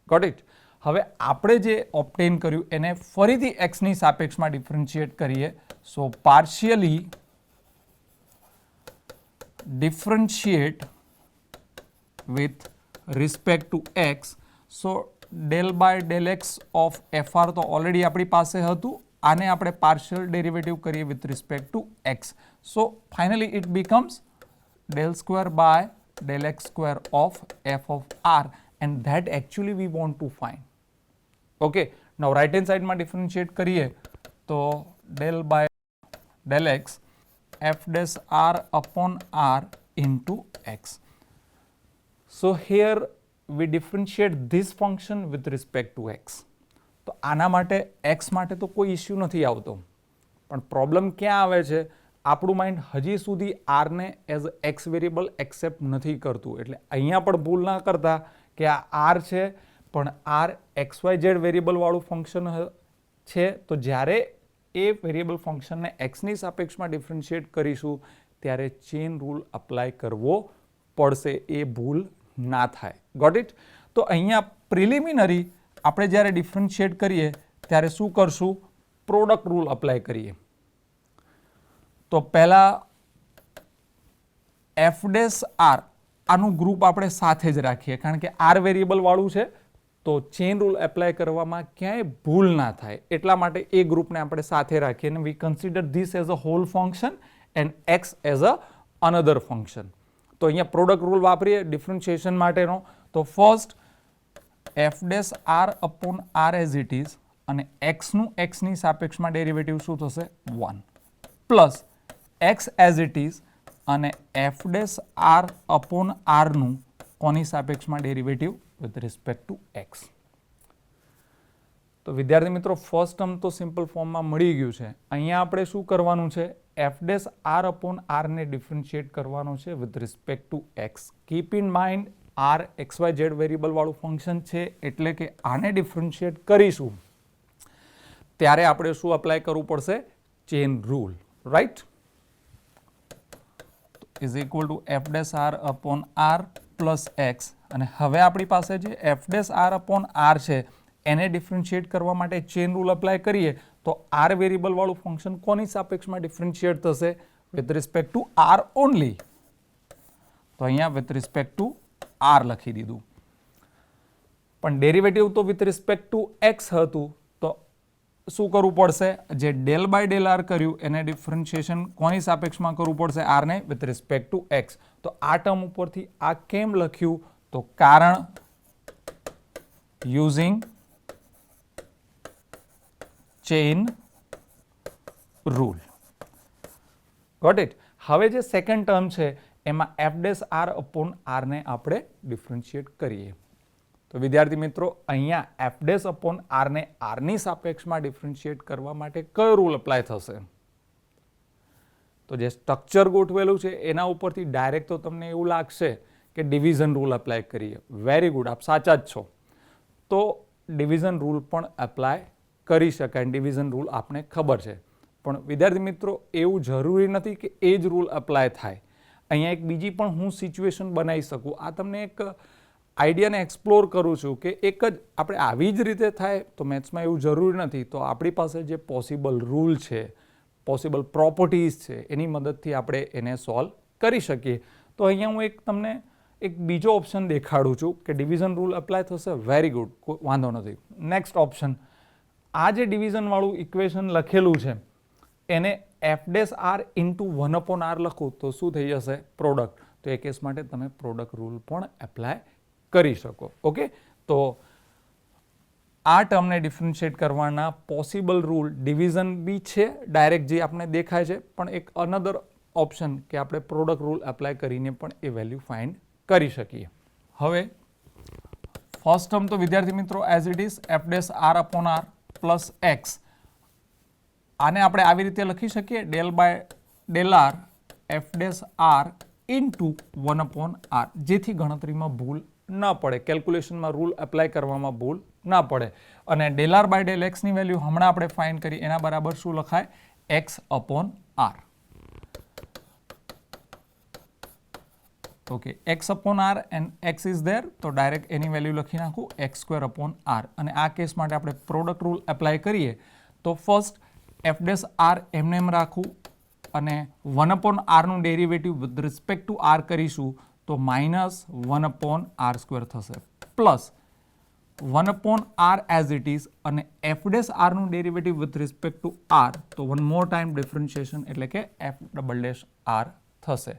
Got it? હવે આપણે જે ઓબ્ટેન કર્યું એને ફરીથી x ની સાપેક્ષમાં ડિફરન્શિએટ કરીએ. સો partially differentiate with respect to x. So del by del x of fr તો ઓલરેડી આપણી પાસે હતું, આને આપણે પાર્શિયલ ડેરિવેટિવ કરીએ with respect to x. So finally it becomes del square by del x square of f of r, and that actually we want to find. Okay, now right hand side માં differentiate કરીએ તો del by del x f dash r upon r into x. So here we differentiate this function with respect to x. તો આના માટે x માટે તો કોઈ ઇશ્યુ નથી આવતો, પણ પ્રોબ્લેમ ક્યાં આવે છે, આપણું માઇન્ડ હજી સુધી r ને એઝ x વેરિયેબલ એક્સેપ્ટ નથી કરતું. એટલે અહીંયા પણ ભૂલ ના કરતા કે આ r છે પણ r xyz વેરિયેબલ વાળું ફંક્શન છે, તો જ્યારે એ વેરિયેબલ ફંક્શનને x ની સાપેક્ષમાં ડિફરન્શિએટ કરીશું ત્યારે ચેન રૂલ અપ્લાય કરવો પડશે, એ ભૂલ ના થાય. Got it? તો અહીંયા પ્રિલિમિનરી આપણે જ્યારે ડિફરન્શિએટ કરીએ ત્યારે શું કરશું, પ્રોડક્ટ રૂલ અપ્લાય કરીએ. તો પહેલા એફ ડેશ આર આનું ગ્રુપ આપણે સાથે જ રાખીએ, કારણ કે આર વેરિયેબલ વાળું છે તો ચેન રૂલ એપ્લાય કરવામાં ક્યાંય ભૂલ ના થાય એટલા માટે એ ગ્રુપને આપણે સાથે રાખીએ અને we consider this as a whole function and x as a another function. તો અહીંયા પ્રોડક્ટ રૂલ વાપરીએ ડિફરન્શિએશન માટેનો. તો first f dash r upon r as it is અને એક્સનું એક્સની સાપેક્ષમાં ડેરિવેટિવ શું થશે 1 plus x as it is અને એફ ડેશ આર અપોન આરનું કોની સાપેક્ષમાં derivative with respect to x. તો વિદ્યાર્થી મિત્રો ફર્સ્ટ ટર્મ તો સિમ્પલ ફોર્મમાં મળી ગયું છે. અહીંયા આપણે શું કરવાનું છે, એફ ડેશ આર અપોન આરને ડિફરન્શિએટ કરવાનું છે with respect to x. Keep in mind r x y z variable વાળું ફંક્શન છે, એટલે કે આને ડિફરન્શિએટ કરીશું ત્યારે આપણે શું અપ્લાય કરવું પડશે, chain rule, right? Is equal to f dash r upon r plus x. અને હવે આપણી પાસે જે f dash r upon r છે એને ડિફરન્શિએટ કરવા માટે ચેન રૂલ અપ્લાય કરીએ તો આર વેરિયેબલ વાળું ફંક્શન કોની સાપેક્ષમાં ડિફરન્શિએટ થશે, with respect to r only. તો અહીંયા વિથ રિસ્પેક્ટ ટુ આર લખી દીધું, પણ ડેરિવેટિવ તો વિથ રિસ્પેક્ટ ટુ એક્સ હતું, તો શું કરવું પડશે, જે ડેલ બાય ડેલ આર કર્યું એને ડિફરન્શિએશન કોની સાપેક્ષમાં કરવું પડશે, આરને વિથ રિસ્પેક્ટ ટુ એક્સ. તો આ ટર્મ ઉપરથી આ કેમ લખ્યું, તો કારણ using chain rule. Got it? હવે જે સેકન્ડ ટર્મ છે એમાં એફ ડેશ આર અપોન આરને આપણે ડિફરન્શિએટ કરીએ. તો વિદ્યાર્થી મિત્રો અહીંયા એફ ડેશ અપોન આરને આરની સાપેક્ષમાં ડિફરન્શિએટ કરવા માટે કયો રૂલ અપ્લાય થશે, તો જે સ્ટ્રક્ચર ગોઠવેલું છે એના ઉપરથી ડાયરેક્ટ તો તમને એવું લાગશે કે ડિવિઝન રૂલ અપ્લાય કરીએ. વેરી ગુડ, આપ સાચા જ છો. તો ડિવિઝન રૂલ પણ અપ્લાય કરી શકાય, ડિવિઝન રૂલ આપને ખબર છે. પણ વિદ્યાર્થી મિત્રો એવું જરૂરી નથી કે એ જ રૂલ અપ્લાય થાય. અહીંયા એક બીજી પણ હું સિચ્યુએશન બનાવી શકું. આ તમને એક આઈડિયાને એક્સપ્લોર કરું છું કે એક જ આપણે આવી જ રીતે થાય તો મેથ્સમાં એવું જરૂરી નથી. તો આપણી પાસે જે પોસિબલ રૂલ છે, પોસિબલ પ્રોપર્ટીઝ છે, એની મદદથી આપણે એને સોલ્વ કરી શકીએ. તો અહીંયા હું તમને એક બીજો ઓપ્શન દેખાડું છું કે ડિવિઝન રૂલ અપ્લાય થશે. વેરી ગુડ, વાંધો નથી. નેક્સ્ટ ઓપ્શન, આ જે ડિવિઝનવાળું ઇક્વેશન લખેલું છે એને f dash r into 1 upon આર લખું તો શું થઈ જશે, પ્રોડક્ટ. તો એ કેસ માટે તમે પ્રોડક્ટ રૂલ પણ એપ્લાય કરી શકો. ઓકે, તો આ ટર્મને ડિફરન્શિએટ કરવાના પોસિબલ રૂલ ડિવિઝન બી છે ડાયરેક્ટ જે આપણે દેખાય છે, પણ એક અનધર ઓપ્શન કે આપણે પ્રોડક્ટ રૂલ એપ્લાય કરીને પણ એ વેલ્યુ ફાઇન્ડ કરી શકીએ. હવે ફર્સ્ટ ટર્મ તો વિદ્યાર્થી મિત્રો as it is f dash r upon r plus x. આને આપણે આવી રીતે લખી શકીએ, del by del r f dash r into 1 upon r, જેથી ગણતરીમાં ભૂલ ન પડે, કેલ્ક્યુલેશનમાં રૂલ એપ્લાય કરવામાં ભૂલ ના પડે. અને ડેલ આર બાય ડેલ એક્સની વેલ્યુ હમણાં આપણે ફાઇન્ડ કરી એના બરાબર શું લખાય, x upon r. Okay, x upon r and x is there, તો ડાયરેક્ટ એની વેલ્યુ લખી નાખું એક્સ સ્ક્વેર અપોન આર. અને આ કેસ માટે આપણે પ્રોડક્ટ રૂલ એપ્લાય કરીએ તો ફર્સ્ટ એફ ડેશ આર એમને એમ રાખું અને 1/r નું derivative with respect two r કરીશું તો -1/r² થશે plus 1/r as it is અને f' નું derivative with respect two r તો વન મોર ટાઈમ ડિફરન્શિએશન એટલે કે f'' થશે.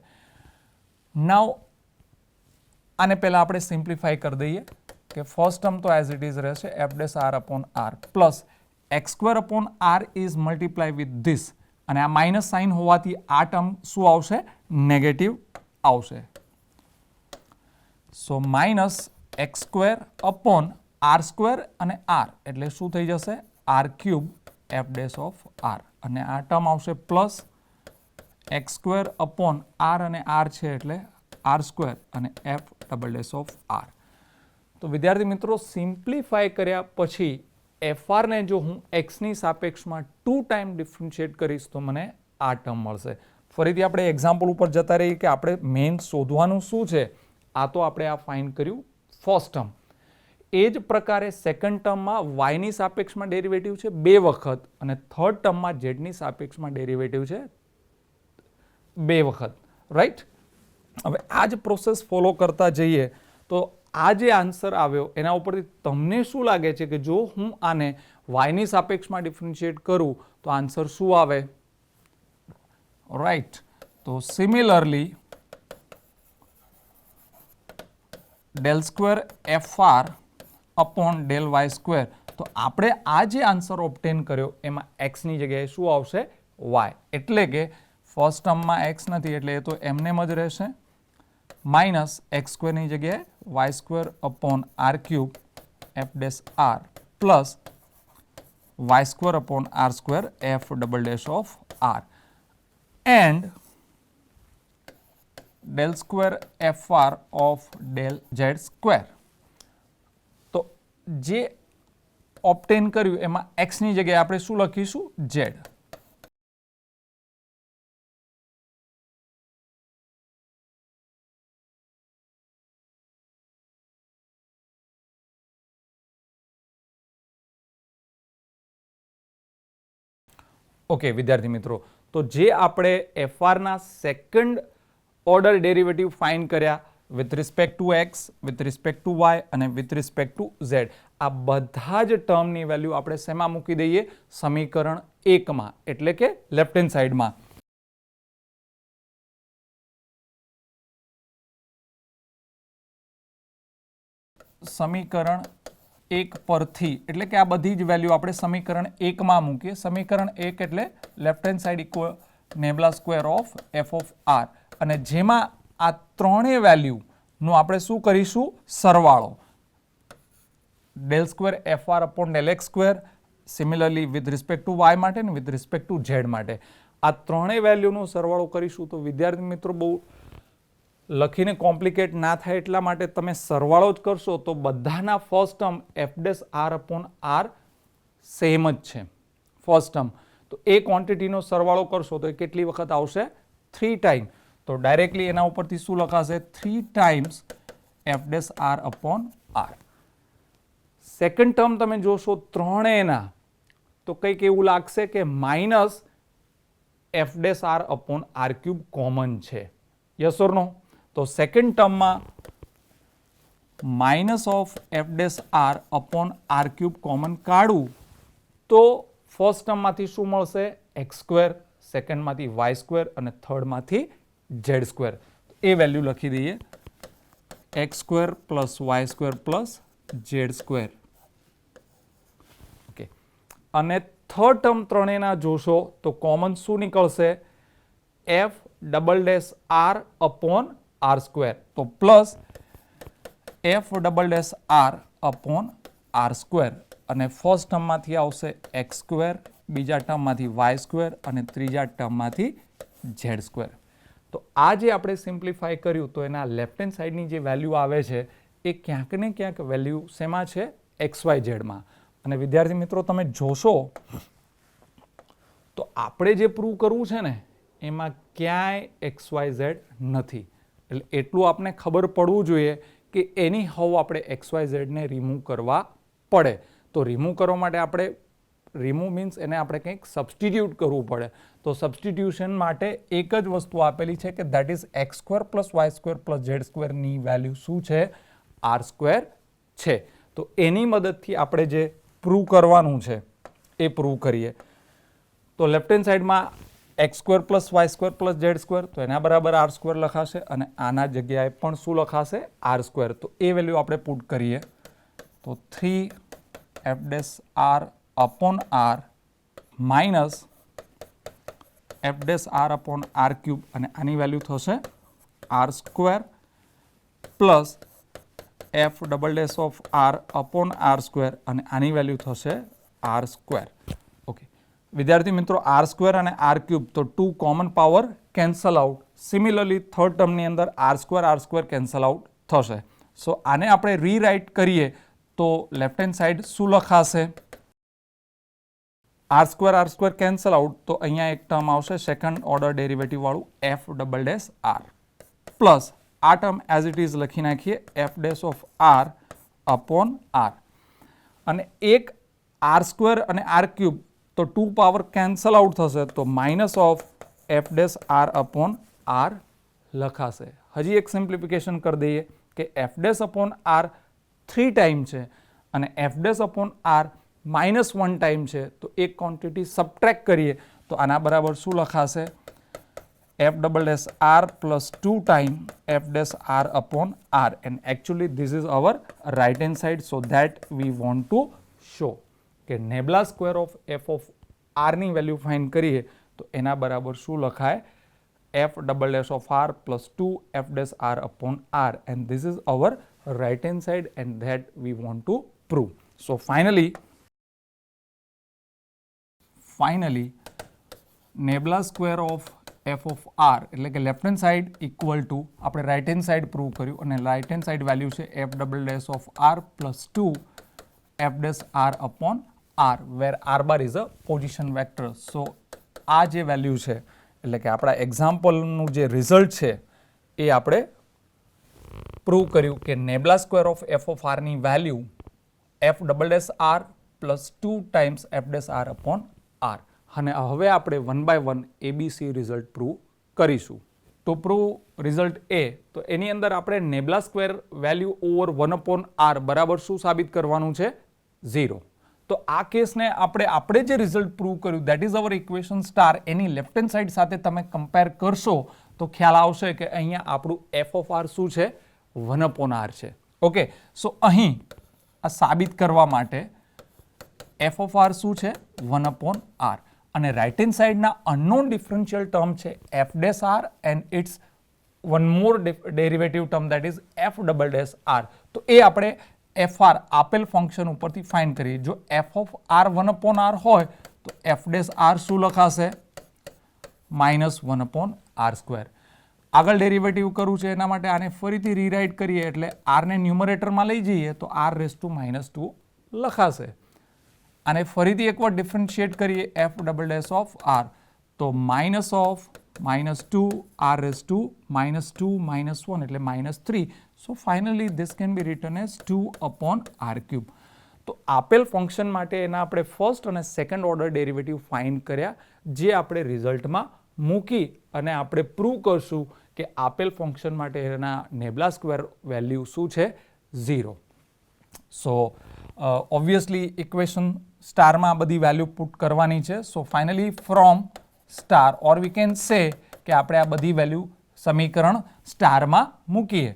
નાઉ આને પહેલા આપણે સિમ્પ્લિફાઈ કરી દઈએ કે ફર્સ્ટ ટર્મ તો એઝ ઇટ ઇઝ રહેશે f'(r/r) plus x²/r is multiply with this અને આ માઇનસ સાઇન હોવાથી આ ટર્મ શું આવશે? નેગેટિવ આવશે. સો માઇનસ x²/r² અને r એટલે શું થઈ જશે? r³ f'(r) અને આ ટર્મ આવશે પ્લસ x²/r અને r છે એટલે r² અને f'(r). તો વિદ્યાર્થી મિત્રો સિમ્પ્લિફાય કર્યા પછી fr ને જો હું x ની સાપેક્ષમાં 2 ટાઈમ ડિફરન્શિએટ કરીશ તો મને આ ટર્મ મળશે. ફરીથી આપણે એક્ઝામ્પલ ઉપર જતા રહીએ કે આપણે મેઇન શોધવાનું શું છે. આ તો આપણે આ ફાઇન્ડ કર્યું ફર્સ્ટ ટર્મ. એ જ પ્રકારે સેકન્ડ ટર્મમાં y ની સાપેક્ષમાં ડેરિવેટિવ છે 2 વખત અને થર્ડ ટર્મમાં z ની સાપેક્ષમાં ડેરિવેટિવ છે 2 વખત, રાઈટ? હવે આ જ પ્રોસેસ ફોલો કરતા જઈએ તો આ જે આન્સર આવ્યો એના ઉપરથી તમને શું લાગે છે કે જો હું આને y ની સાપેક્ષમાં ડિફરન્શિએટ કરું તો આન્સર શું આવે? રાઈટ. તો સિમિલરલી ∇2 fr અપોન ∇y². તો આપણે આ જે આન્સર ઓબ્ટેન કર્યો એમાં x ની જગ્યાએ શું આવશે? y. એટલે કે ફર્સ્ટ ટર્મમાં x નથી એટલે એ તો એમનેમ જ રહેશે માઇનસ x² ની જગ્યાએ y²/r³ f'(r) plus y²/r² f'(r) and ∇2 fr of ∇z². તો જે ઓબ્ટેન કર્યું એમાં x ની જગ્યાએ આપણે શું લખીશું? z. ઓકે વિદ્યાર્થી મિત્રો, તો જે આપણે fr ના સેકન્ડ ઓર્ડર ડેરિવેટિવ ફાઇન્ડ કર્યા with respect to x, with respect two y અને વિથ રિસ્પેક્ટ ટુ z, આ બધા જ ટર્મની વેલ્યુ આપણે શેમાં મૂકી દઈએ? સમીકરણ 1 માં, એટલે કે લેફ્ટ હેન્ડ સાઈડમાં. સમીકરણ 1 પરથી એટલે કે આ બધી જ વેલ્યુ આપણે સમીકરણ 1 માં મૂકીએ. સમીકરણ 1 એટલે left hand side equal nabla square of f(r) અને જેમાં આ ત્રણેય વેલ્યુનું આપણે શું કરીશું? સરવાળો. ∇2 fr upon ∇x², similarly with respect two y માટે ને વિથ રિસ્પેક્ટ ટુ z માટે આ ત્રણેય વેલ્યુનો સરવાળો કરીશું. તો વિદ્યાર્થી મિત્રો બહુ લખીને કોમ્પ્લિકેટ ના થાય એટલા માટે તમે સરવાળો જ કરશો તો બધાના ફર્સ્ટ ટર્મ f'(r/r) સેમ જ છે. ફર્સ્ટ ટર્મ તો એ ક્વોન્ટિટીનો સરવાળો કરશો તો એ કેટલી વખત આવશે? 3 ટાઈમ. તો ડાયરેક્ટલી એના ઉપરથી શું લખાશે? 3 ટાઈમ્સ f'(r/r). સેકન્ડ ટર્મ તમે જોશો ત્રણેયના તો કંઈક એવું લાગશે કે માઇનસ f'(r/r³ કોમન છે. યસ ઓર નો? તો સેકન્ડ ટર્મમાં માઇનસ ઓફ f'(r/r³ કોમન કાઢું તો ફર્સ્ટ ટર્મમાંથી શું મળશે? x², સેકન્ડમાંથી y² અને થર્ડમાંથી z². એ વેલ્યુ લખી દઈએ x² plus y² plus z². Okay. અને થર્ડ ટર્મ ત્રણેયના જોશો તો કોમન શું નીકળશે? f'(r/r². તો પ્લસ f'(r/r². અને ફર્સ્ટ ટર્મમાંથી આવશે x², બીજા ટર્મમાંથી y² અને ત્રીજા ટર્મમાંથી z². તો આ જે આપણે સિમ્પ્લિફાય કર્યું તો એના લેફ્ટ હેન્ડ સાઈડની જે વેલ્યુ આવે છે એ ક્યાંક ને ક્યાંક વેલ્યુ શેમાં છે? XYZ માં. અને વિદ્યાર્થી મિત્રો તમે જોશો તો આપણે જે પ્રૂવ કરવું છે ને એમાં ક્યાંય XYZ નથી. એટલે એટલું આપણે ખબર પડવું જોઈએ કે એની હાઉ આપણે XYZ ને રિમૂવ કરવા પડે. તો રિમૂવ કરવા માટે આપણે રિમૂવ મીન્સ એને આપણે કંઈક સબસ્ટિટ્યુટ કરવું પડે. તો સબસ્ટિટ્યુશન માટે એક જ વસ્તુ આપેલી છે કે that is x² + y² + z² ની વેલ્યુ શું છે? r² છે. તો એની મદદથી આપણે જે પ્રૂવ કરવાનું છે એ પ્રૂવ કરીએ. તો લેફ્ટ હેન્ડ સાઈડમાં x² + y² + z², તો એના બરાબર r² લખાશે અને આના જગ્યાએ પણ શું લખાશે? r². તો એ વેલ્યુ આપણે પુટ કરીએ તો 3f' r/r માઇનસ f'(r/r³ અને આની વેલ્યુ થશે r² પ્લસ f'(r/r² અને આની વેલ્યુ થશે r². ઓકે વિદ્યાર્થી મિત્રો, r² અને r³ તો 2 common power cancel out. Similarly third ટર્મની અંદર r² કેન્સલ આઉટ થશે. સો આને આપણે રીરાઇટ કરીએ તો લેફ્ટ હેન્ડ સાઈડ શું લખાશે? r² કેન્સલ આઉટ, તો અહીંયા એક ટર્મ આવશે સેકન્ડ ઓર્ડર ડેરિવેટિવ વાળું f'(r) પ્લસ આ ટર્મ એઝ ઇટ ઇઝ લખી નાખીએ f'(r/r) અને એક r² અને r³ તો 2 પાવર કેન્સલ આઉટ થશે તો માઇનસ ઓફ f'(r/r) લખાશે. હજી એક સિમ્પ્લિફિકેશન કરી દઈએ કે f'(r) 3 ટાઈમ છે અને f'(r) -1 ટાઈમ છે. તો એક ક્વોન્ટિટી સબટ્રેક્ટ કરીએ તો આના બરાબર શું લખાશે? f'(r) + 2 time f'(r/r) and actually this is our right hand side, so that we want to show કે નેબલા સ્ક્વેર ઓફ f(r) ની વેલ્યુ ફાઇન્ડ કરીએ તો એના બરાબર શું લખાય? f'(r) + 2 f'(r/r) and this is our right hand side and that we want to prove. So finally nabla square of f(r) એટલે કે left hand side equal to આપણે રાઇટ હેન્ડ સાઈડ પ્રૂવ કર્યું અને રાઇટ હેન્ડ સાઈડ વેલ્યુ છે f'(r) + 2 f'(r/r) where r' is a position vector. So આ જે વેલ્યુ છે એટલે કે આપણા એક્ઝામ્પલનું જે રિઝલ્ટ છે એ આપણે પ્રૂવ કર્યું કે નેબલા સ્ક્વેર ઓફ f(r) ની વેલ્યુ f'(r) + 2 ટાઈમ્સ f'(r/r) અને હવે આપણે 1 by 1 ABC રિઝલ્ટ પ્રૂવ કરીશું. તો પ્રૂવ રિઝલ્ટ એ તો એની અંદર આપણે nabla square value over 1/r બરાબર શું સાબિત કરવાનું છે? 0. તો આ કેસને આપણે જે રિઝલ્ટ પ્રૂવ કર્યું that is our equation star any left hand side સાથે તમે કમ્પેર કરશો તો ખ્યાલ આવશે કે અહીંયા આપણું f(r) શું છે? 1/r છે. ઓકે, સો અહીં આ સાબિત કરવા માટે f(r) શું છે? 1/r અને રાઇટ હેન્ડ સાઈડના અનનોન ડિફરન્શિયલ ટર્મ છે f'(r) and it's one more derivative term that is f'(r). તો એ આપણે fr આપેલ ફંક્શન ઉપરથી ફાઇન્ડ કરીએ. જો f(r) 1/r હોય તો f'(r) શું લખાશે? -1/r². આગળ ડેરિવેટિવ કરવું છે એના માટે આને ફરીથી રીરાઇટ કરીએ એટલે r ને ન્યુમરેટરમાં લઈ જઈએ તો r⁻² લખાશે. આને ફરીથી એકવાર ડિફરન્શિએટ કરીએ f'(r) તો -2 r⁻² -2 -1 એટલે -3. So finally this can be written as 2/r³. તો આપેલ ફંક્શન માટે એના આપણે ફર્સ્ટ અને સેકન્ડ ઓર્ડર ડેરિવેટિવ ફાઇન્ડ કર્યા જે આપણે રિઝલ્ટમાં મૂકી અને આપણે પ્રૂવ કરશું કે આપેલ ફંક્શન માટે એના નેબલા સ્ક્વેર વેલ્યુ શું છે? 0. સો ઓબ્વિયસલી ઇક્વેશન સ્ટારમાં બધી વેલ્યુ પુટ કરવાની છે. So finally from star or we can say કે આપણે આ બધી વેલ્યુ સમીકરણ સ્ટારમાં મૂકીએ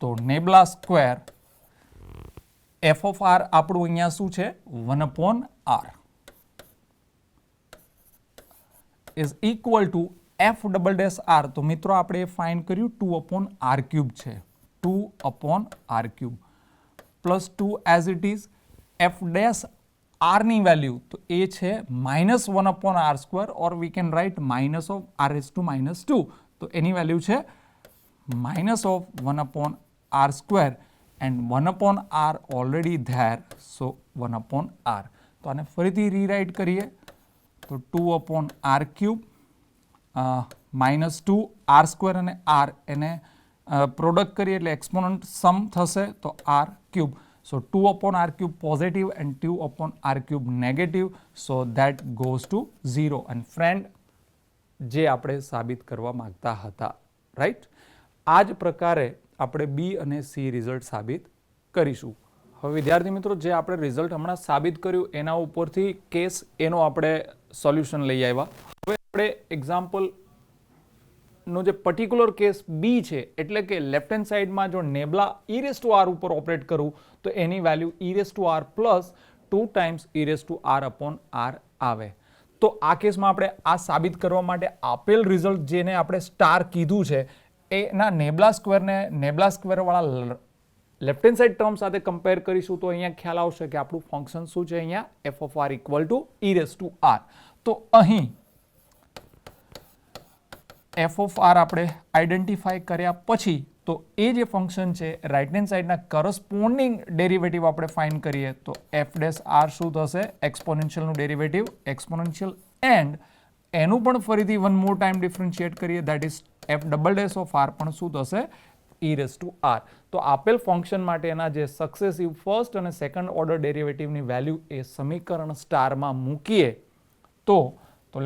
તો નેબલા સ્ક્વેર f(r) આપણું અહીંયા શું છે? 1/r is equal two f'(r) તો મિત્રો આપણે ફાઇન્ડ કર્યું 2/r³ છે. 2/r³ plus 2 as it is f'(r) ની વેલ્યુ તો એ છે -1/r² or we can write -r⁻². તો એની વેલ્યુ છે -1/r² and 1/r already there, so 1/r. તો આને ફરીથી રીરાઇટ કરીએ તો 2/r³ -2 r² અને r એને પ્રોડક્ટ કરીએ એટલે એક્સપોનન્ટ સમ થશે તો r³ So 2 upon r cube positive and 2 upon r cube negative. So that goes to 0. And friend, જે આપણે સાબિત કરવા માંગતા હતા, રાઈટ? આ જ પ્રકારે આપણે બી અને સી રિઝલ્ટ સાબિત કરીશું. હવે વિદ્યાર્થી મિત્રો, જે આપણે રિઝલ્ટ હમણાં સાબિત કર્યું એના ઉપરથી કેસ એનો આપણે સોલ્યુશન લઈ આવ્યા. હવે આપણે એક્ઝામ્પલ નો જે પર્ટિક્યુલર કેસ બી છે, એટલે કે લેફ્ટ હેન્ડ સાઈડમાં જો nabla e raise to r ઉપર ઓપરેટ કરું તો એની value e raise to r plus 2 times e raise to r upon r આવે. તો આ કેસમાં આપણે આ સાબિત કરવા માટે આપેલ રિઝલ્ટ જેને આપણે સ્ટાર કીધું છે એના નેબલા સ્ક્વેરવાળા લેફ્ટ હેન્ડ સાઈડ ટર્મ સાથે કમ્પેર કરીશું તો અહીંયા ખ્યાલ આવશે કે આપણું ફંક્શન શું છે. અહીંયા f of r equal to e raise to r. તો અહીં એફ ઓફ આર આપણે આઈડેન્ટિફાઈ કર્યા પછી તો એ જે ફંક્શન છે રાઈટ હેન્ડ સાઈડના કરસ્પોન્ડિંગ ડેરિવેટિવ આપણે ફાઇન્ડ કરીએ તો એફ ડેશ આર શું થશે? એક્સપોનેન્શિયલનું ડેરિવેટિવ એક્સપોનેન્શિયલ એન્ડ એનું પણ ફરીથી વન મોર ટાઈમ ડિફરન્શિએટ કરીએ that is f double dash of r પણ શું થશે? E raise to r. તો આપેલ ફંક્શન માટેના જે સક્સેસિવ ફર્સ્ટ અને સેકન્ડ ઓર્ડર ડેરિવેટિવની વેલ્યુ એ સમીકરણ સ્ટારમાં મૂકીએ તો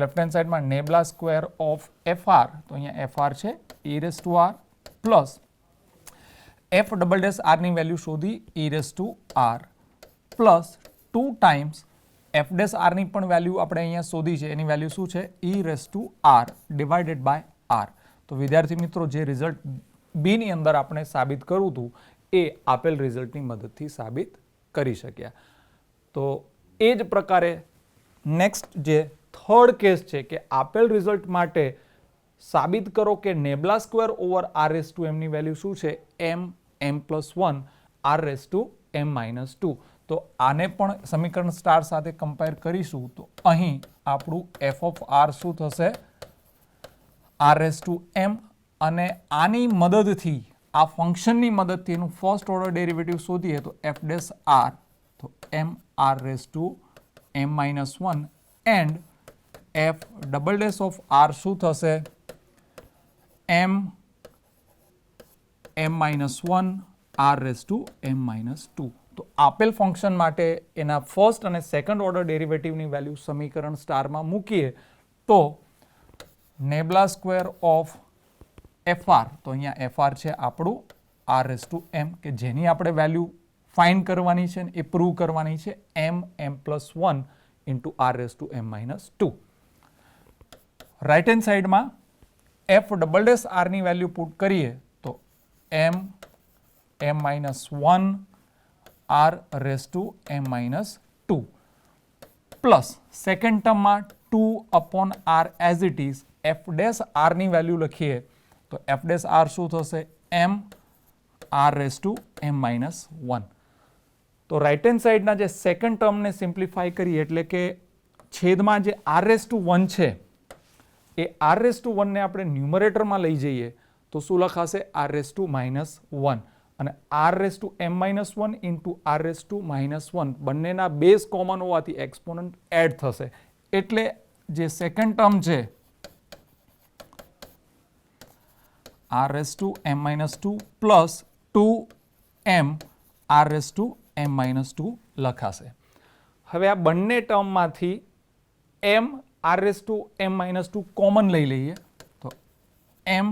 લેફ્ટ હેન્ડ સાઈડમાં nabla square of f r, તો અહીંયા એફ આર છે e raise to r plus f double dash આરની વેલ્યુ શોધી e raise to r plus 2 times f dash આરની પણ વેલ્યુ આપણે અહીંયા શોધી છે, એની વેલ્યુ શું છે? E raise to r divided by r. તો વિદ્યાર્થી મિત્રો, જે રિઝલ્ટ બીની અંદર આપણે સાબિત કરવું હતું એ આપેલ રિઝલ્ટની મદદથી સાબિત કરી શક્યા. તો એ જ પ્રકારે નેક્સ્ટ જે થર્ડ કેસ છે કે આપેલ રિઝલ્ટ માટે સાબિત કરો કે nabla square over r raise to એમની વેલ્યુ શું છે? M plus 1 r raise to m minus 2. તો આને પણ સમીકરણ સ્ટાર સાથે કમ્પેર કરીશું તો અહીં આપણું એફ ઓફ આર શું થશે? R raise to m. અને આની મદદથી આ ફંક્શનની મદદથી એનું ફર્સ્ટ ઓર્ડર ડેરિવેટિવ શોધીએ તો એફ ડેશ આર, તો m r raise to m minus 1 and f double dash of r શું થશે? M minus 1 r raise to m minus 2. તો આપેલ ફંક્શન માટે એના ફર્સ્ટ અને સેકન્ડ ઓર્ડર ડેરિવેટિવની વેલ્યુ સમીકરણ સ્ટારમાં મૂકીએ તો nabla square of f r, તો અહીંયા એફ આર છે આપણું આર રેસ ટુ એમ, કે જેની આપણે વેલ્યુ ફાઇન્ડ કરવાની છે એ પ્રૂવ કરવાની છે m plus 1 into r raise to m minus 2. Right hand સાઈડમાં એફ ડબલ ડેશ આરની વેલ્યુ પુટ કરીએ તો m minus 1 r raise to m minus 2 plus second ટર્મમાં 2 upon r as it is f dash આરની વેલ્યુ લખીએ તો એફ ડેશ આર શું થશે? M r raise to m minus 1. તો રાઈટ હેન્ડ સાઈડના જે સેકન્ડ ટર્મને સિમ્પ્લિફાઈ કરીએ એટલે કે છેદમાં જે આર રેસ ટુ 1 છે એ આર રેસ ટુ 1 ને આપણે ન્યુમરેટરમાં લઈ જઈએ તો શું લખાશે? R raise to minus 1. અને r raise to m minus 1 into r raise to minus 1 બંનેના બેઝ કોમન હોવાથી એક્સપોનન્ટ એડ થશે. એટલે જે સેકન્ડ ટર્મ છે r raise to m minus 2 plus 2m r raise to m minus 2 લખાશે. હવે આ બંને ટર્મમાંથી m r raise to m minus 2 common લઈ લઈએ તો m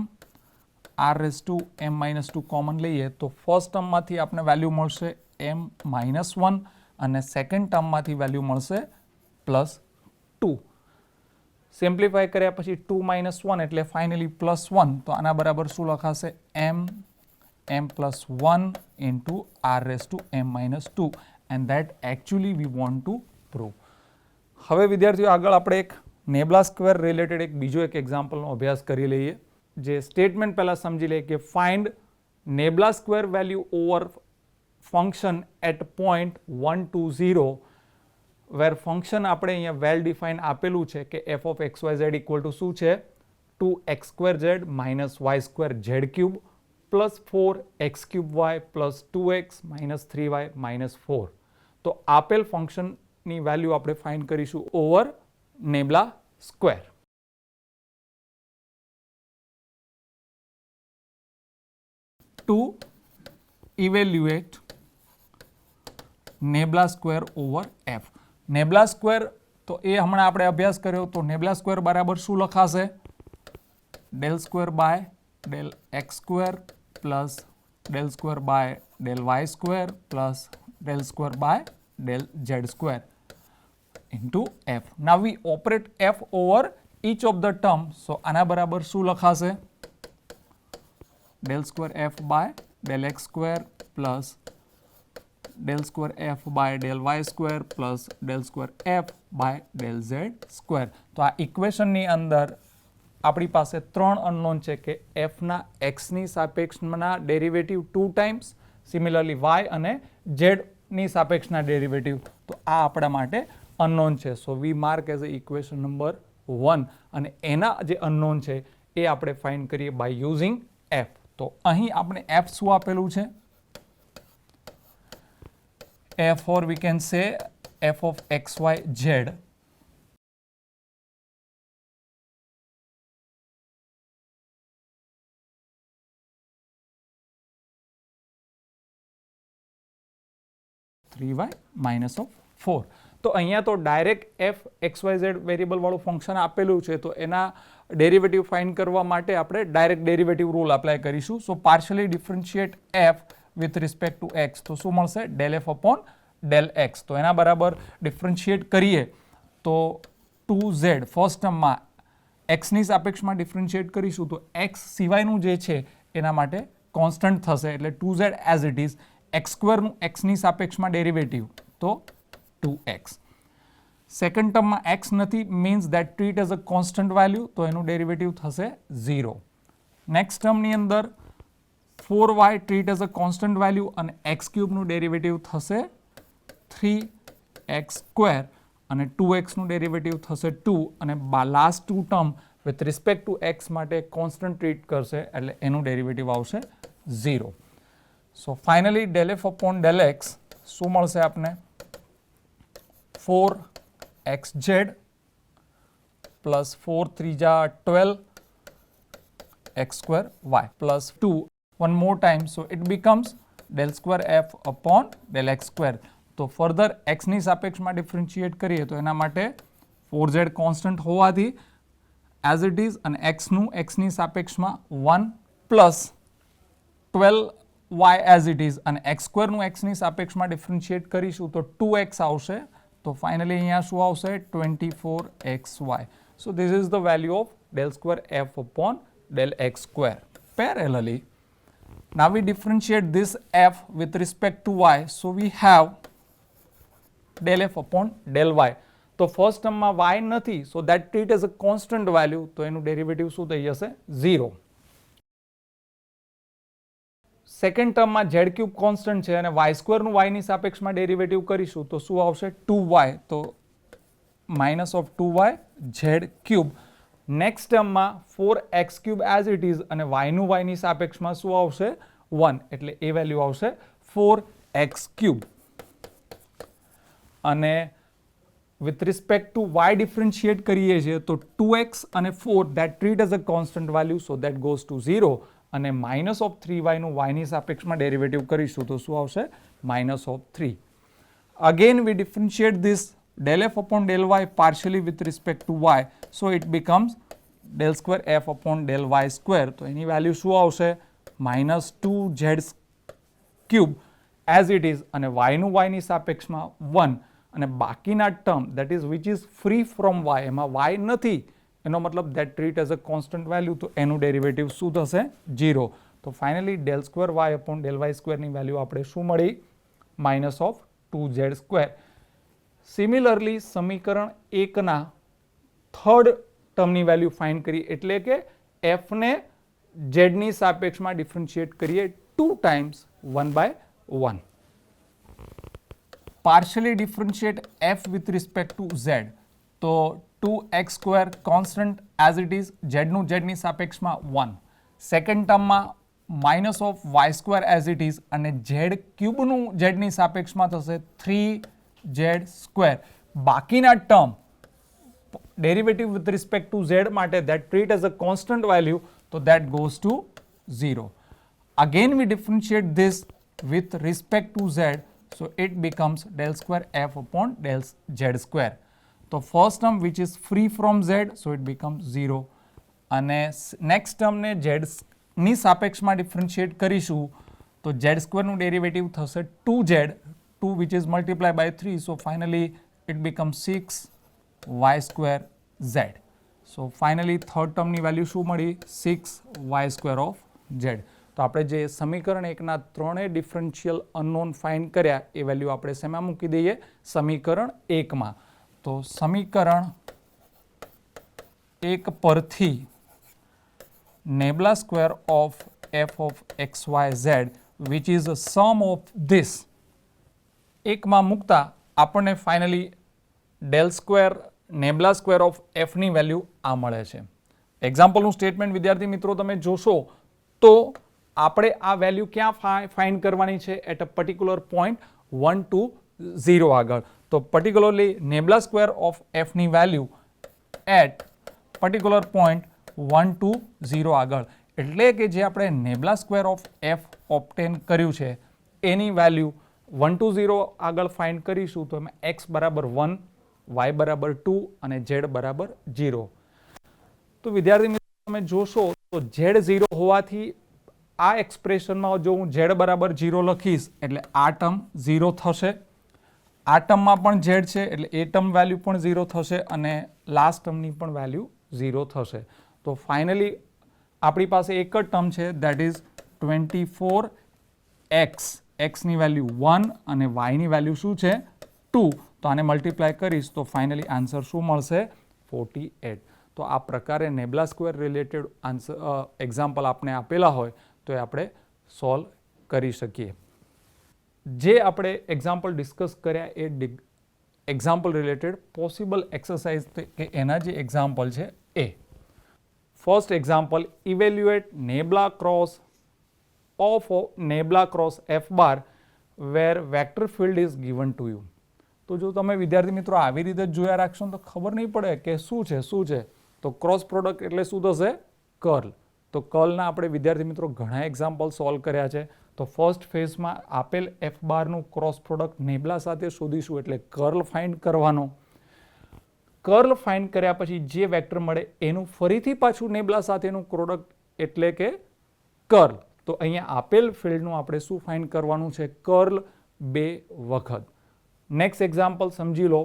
r raise to m minus 2 common લઈએ તો ફર્સ્ટ ટર્મમાંથી આપણે વેલ્યુ મળશે એમ માઇનસ 1 અને સેકન્ડ ટર્મમાંથી વેલ્યુ મળશે પ્લસ 2. સિમ્પ્લિફાઈ કર્યા પછી 2 માઇનસ 1 એટલે ફાઇનલી પ્લસ 1. તો આના બરાબર શું લખાશે? M plus 1 into r raise to m minus 2 and that actually we want to prove. હવે વિદ્યાર્થીઓ, આગળ આપણે એક નેબલા સ્ક્વેર રિલેટેડ એક બીજો એક એક્ઝામ્પલનો અભ્યાસ કરી લઈએ. જે સ્ટેટમેન્ટ પહેલાં સમજી લઈએ કે find nabla square value over function at point 1 2 0 where function આપણે અહીંયા વેલ ડિફાઇન આપેલું છે કે f of x y z equal to શું છે? 2x square z minus y square z cube plus 4x cube y plus 2x minus 3y minus 4. તો આપેલ ફંક્શનની વેલ્યુ આપણે ફાઇન્ડ કરીશું over nabla square. To evaluate nabla square over f. Nabla square તો એ હમણાં આપણે અભ્યાસ કર્યો, તો નેબલા સ્ક્વેર બરાબર શું લખાશે? Del square by del x square plus del square by del y square plus del square by del z square into f. Now we operate f over each of the term. So આના બરાબર શું લખાશે? Del square f by del x square plus del square f by del y square plus del square f by del z square. તો આ ઇક્વેશનની અંદર આપણી પાસે 3 અનનોન છે કે એફના એક્સની સાપેક્ષના ડેરિવેટિવ 2 ટાઈમ્સ, સિમિલરલી વાય અને ઝેડની સાપેક્ષના ડેરિવેટિવ. તો આ આપણા માટે અનનોન છે. So we mark as a equation number 1 અને એના જે અનનોન છે એ આપણે ફાઇન્ડ કરીએ બાય યુઝિંગ એફ. તો અહીં આપણે એફ શું આપેલું છે? F, or we can say f of x, y, z (3y minus of 4). તો અહીંયા તો ડાયરેક્ટ f xyz વેરિયેબલ વાળું ફંક્શન આપેલું છે, તો એના ડેરિવેટિવ ફાઇન્ડ કરવા માટે આપણે ડાયરેક્ટ ડેરિવેટિવ રૂલ અપ્લાય કરીશું. So partially differentiate f with respect to x, તો શું મળશે? Del f upon del x. તો એના બરાબર ડિફરન્શિએટ કરીએ તો 2z ફર્સ્ટ ટર્મમાં એક્સની સાપેક્ષમાં ડિફરન્શિએટ કરીશું તો એક્સ સિવાયનું જે છે એના માટે કોન્સ્ટન્ટ થશે, એટલે 2z as it is. X સ્ક્વેરનું એક્સની સાપેક્ષમાં ડેરિવેટિવ તો 2x. સેકન્ડ ટર્મમાં એક્સ નથી, means that treat as a constant value, તો એનું ડેરિવેટિવ થશે 0. નેક્સ્ટ ટર્મની અંદર 4y treat as a constant value અને એક્સ ક્યુબનું ડેરિવેટિવ થશે 3x સ્ક્વેર અને 2xનું ડેરિવેટિવ થશે 2 અને last two term with respect to x માટે કોન્સ્ટન્ટ ટ્રીટ કરશે એટલે એનું ડેરિવેટિવ આવશે 0. So finally del f upon del x શું મળશે આપને? 4xz પ્લસ 4 ત્રીજા 12 x square y plus 2 one more time, so it becomes del square f upon del x square. તો ફર્ધર એક્સની સાપેક્ષમાં ડિફરન્શિએટ કરીએ તો એના માટે 4z કોન્સ્ટન્ટ હોવાથી એઝ ઇટ ઇઝ અને એક્સનું એક્સની સાપેક્ષમાં 1 plus 12y as it is અને એક્સ સ્ક્વેરનું એક્સની સાપેક્ષમાં ડિફરન્શિએટ કરીશું તો 2x આવશે. તો ફાઇનલી અહીંયા શું આવશે? 24xy. So this is the value of del square F upon del x square. Parallelly, now we differentiate this f with respect to y, so we have del f upon del y. તો ફર્સ્ટ ટર્મમાં y નથી, so that treat as a constant value, તો એનું ડેરિવેટિવ શું થઈ જશે? 0. સેકન્ડ ટર્મમાં z ક્યુબ કોન્સ્ટન્ટ છે અને y સ્ક્વેરનું y ની સાપેક્ષમાં ડેરિવેટિવ કરીશું તો શું આવશે? 2y. તો minus of 2y z cube. Next ટર્મમાં 4x cube as it is અને yનું y ની સાપેક્ષમાં શું આવશે? 1, એટલે એ વેલ્યુ આવશે 4x ક્યુબ. અને with respect two y differentiate કરીએ છીએ તો 2x અને 4 that treat as a constant value, so that goes to 0 અને માઇનસ ઓફ 3y નું y ની સાપેક્ષમાં ડેરિવેટિવ કરીશું તો શું આવશે? Minus of 3. Again we differentiate this del f upon del y partially with respect to y, so it becomes del square f upon del y square. તો એની વેલ્યુ શું આવશે? Minus 2z cube as it is અને y નું y ની સાપેક્ષમાં 1 અને બાકીના term that is which is free from y, એમાં y નથી, એનો મતલબ that treat as a constant value, તો એનું ડેરિવેટિવ શું થશે? 0. તો finally del square y upon del y સ્ક્વેરની વેલ્યુ આપણે શું મળી? Minus of 2z square. Similarly સમીકરણ 1ના થર્ડ ટર્મની વેલ્યુ ફાઇન્ડ કરીએ, એટલે કે એફને ઝેડની સાપેક્ષમાં ડિફરન્શિએટ કરીએ 2 times 1/1. Partially differentiate f with respect to z, તો 2x square constant as it is, ઝેડનું ઝેડની સાપેક્ષમાં 1. સેકન્ડ ટર્મમાં minus of y square as it is અને ઝેડ ક્યુબનું ઝેડની સાપેક્ષમાં થશે 3z સ્ક્વેર. બાકીના term derivative with respect to z માટે that treat as a constant value, તો that goes to 0. Again we differentiate this with respect to z, So it becomes del square f upon del z square. તો first term which is free from Z, so it becomes 0. અને નેક્સ્ટ ટર્મને ઝેડની સાપેક્ષમાં ડિફરન્શિએટ કરીશું તો ઝેડ સ્ક્વેરનું ડેરિવેટિવ થશે 2z, 2 which is multiply by 3, so finally it becomes 6y square z. So finally third ટર્મની વેલ્યુ શું મળી? 6y square of z. તો આપણે જે સમીકરણ એકના ત્રણેય ડિફરન્શિયલ અનનોન ફાઇન્ડ કર્યા એ વેલ્યુ આપણે શેમાં મૂકી દઈએ? સમીકરણ એકમાં. તો સમીકરણ એક પરથી nabla square of f of x y z which is sum of this એકમાં મૂકતા આપણને finally del square nabla square of એફની વેલ્યુ આ મળે છે. એક્ઝામ્પલનું સ્ટેટમેન્ટ વિદ્યાર્થી મિત્રો તમે જોશો તો આપણે આ વેલ્યુ ક્યાં ફાઇન્ડ કરવાની છે? At a particular point 1 to 0 આગળ. તો પર્ટિક્યુલરલી નેબલા સ્ક્વેર ઓફ એફની value at particular point 1 to 0 આગળ. એટલે કે જે આપણે nabla square of f obtain કર્યું છે એની વેલ્યુ 1 to 0 આગળ ફાઇન્ડ કરીશું તો એમાં એક્સ બરાબર 1, વાય બરાબર 2 અને ઝેડ બરાબર 0. તો વિદ્યાર્થી મિત્રો તમે જોશો તો ઝેડ 0 હોવાથી આ એક્સપ્રેશનમાં જો હું ઝેડ બરાબર 0 લખીશ એટલે આ ટર્મ 0 થશે, આ ટર્મમાં પણ ઝેડ છે એટલે એ ટર્મ વેલ્યુ પણ 0 થશે અને લાસ્ટ ટર્મની પણ વેલ્યુ 0 થશે. તો ફાઇનલી આપણી પાસે એક જ ટર્મ છે દેટ ઇઝ 24x, એક્સની વેલ્યુ 1 અને વાયની વેલ્યુ શું છે 2. તો આને મલ્ટીપ્લાય કરીશ તો ફાઇનલી આન્સર શું મળશે? 48. તો આ પ્રકારે નેબલા સ્ક્વેર રિલેટેડ આન્સર એક્ઝામ્પલ આપણે આપેલા હોય તો એ આપણે સોલ્વ કરી શકીએ. જે આપણે એક્ઝામ્પલ ડિસ્કસ કર્યા એ એક્ઝામ્પલ રિલેટેડ પોસિબલ એક્સરસાઇઝ કે એના જે એક્ઝામ્પલ છે એ. First example, evaluate nabla cross of nabla cross f bar where vector field is given to you. તો જો તમે વિદ્યાર્થી મિત્રો આવી રીતે જ જોયા રાખશો તો ખબર નહીં પડે કે શું છે. તો ક્રોસ પ્રોડક્ટ એટલે શું થશે? કર્લ. તો કર્લના આપણે વિદ્યાર્થી મિત્રો ઘણા એક્ઝામ્પલ સોલ્વ કર્યા છે. તો ફર્સ્ટ ફેઝમાં આપેલ એફ બારનું ક્રોસ પ્રોડક્ટ નેબલા સાથે શોધીશું એટલે કર્લ ફાઇન્ડ કરવાનો. કર્લ ફાઇન્ડ કર્યા પછી જે વેક્ટર મળે એનું ફરીથી પાછું નેબલા સાથેનું પ્રોડક્ટ એટલે કે કર્લ. તો અહીંયા આપેલ ફિલ્ડનું આપણે શું ફાઇન્ડ કરવાનું છે? કર્લ 2 વખત. નેક્સ્ટ એક્ઝામ્પલ સમજી લો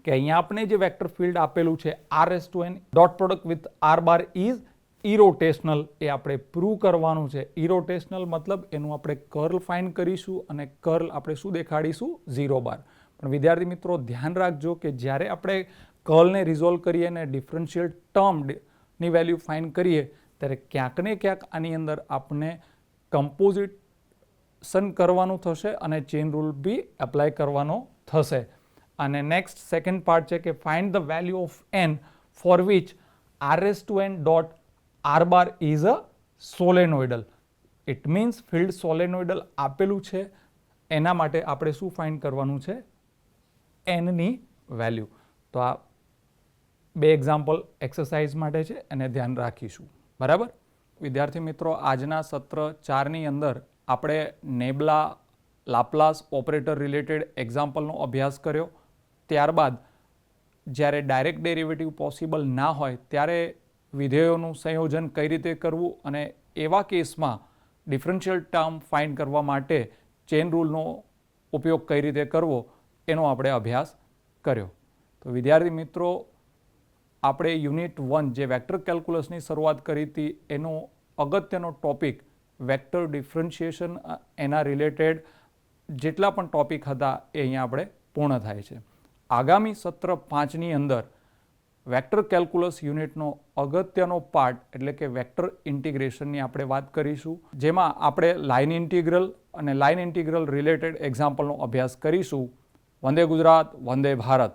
કે અહીંયા આપણે જે વેક્ટર ફિલ્ડ આપેલું છે r(n) dot product with r bar is irrotational, એ આપણે પ્રૂવ કરવાનું છે. ઇરોટેશનલ મતલબ એનું આપણે કર્લ ફાઇન્ડ કરીશું અને કર્લ આપણે શું દેખાડીશું? 0 બાર. પણ વિદ્યાર્થી મિત્રો ધ્યાન રાખજો કે જ્યારે આપણે કર્લને રિઝોલ્વ કરીએ અને ડિફરન્શિયલ ટર્મની વેલ્યુ ફાઇન્ડ કરીએ ત્યારે ક્યાંક ને ક્યાંક આની અંદર આપણે કમ્પોઝિશન કરવાનું થશે અને ચેઇન રૂલ બી એપ્લાય કરવાનો થશે. અને નેક્સ્ટ સેકન્ડ પાર્ટ છે કે find the value of n for which r(n) dot r bar is a solenoidal. It means field solenoidal આપેલું છે એના માટે આપણે શું ફાઇન્ડ કરવાનું છે? એનની વેલ્યુ. તો આ 2 એક્ઝામ્પલ એક્સરસાઇઝ માટે છે અને ધ્યાન રાખીશું. બરાબર વિદ્યાર્થી મિત્રો, આજના સત્ર 4ની અંદર આપણે નેબલા લાપ્લાસ ઓપરેટર રિલેટેડ એક્ઝામ્પલનો અભ્યાસ કર્યો. ત્યારબાદ જ્યારે ડાયરેક્ટ ડેરિવેટિવ પોસિબલ ના હોય ત્યારે વિધેયોનું સંયોજન કઈ રીતે કરવું અને એવા કેસમાં ડિફરન્શિયલ ટર્મ ફાઇન્ડ કરવા માટે ચેઇન રૂલનો ઉપયોગ કઈ રીતે કરવો એનો આપણે અભ્યાસ કર્યો. તો વિદ્યાર્થી મિત્રો, આપણે યુનિટ 1 જે વેક્ટર કેલ્ક્યુલસની શરૂઆત કરી હતી એનો અગત્યનો ટોપિક વેક્ટર ડિફરન્શિએશન, એના રિલેટેડ જેટલા પણ ટોપિક હતા એ અહીંયા આપણે પૂર્ણ થાય છે. આગામી સત્ર 5ની અંદર વેક્ટર કેલ્ક્યુલસ યુનિટનો અગત્યનો પાર્ટ એટલે કે વેક્ટર ઇન્ટિગ્રેશનની આપણે વાત કરીશું, જેમાં આપણે લાઇન ઇન્ટિગ્રલ અને લાઇન ઇન્ટિગ્રલ રિલેટેડ એક્ઝામ્પલનો અભ્યાસ કરીશું. વંદે ગુજરાત, વંદે ભારત.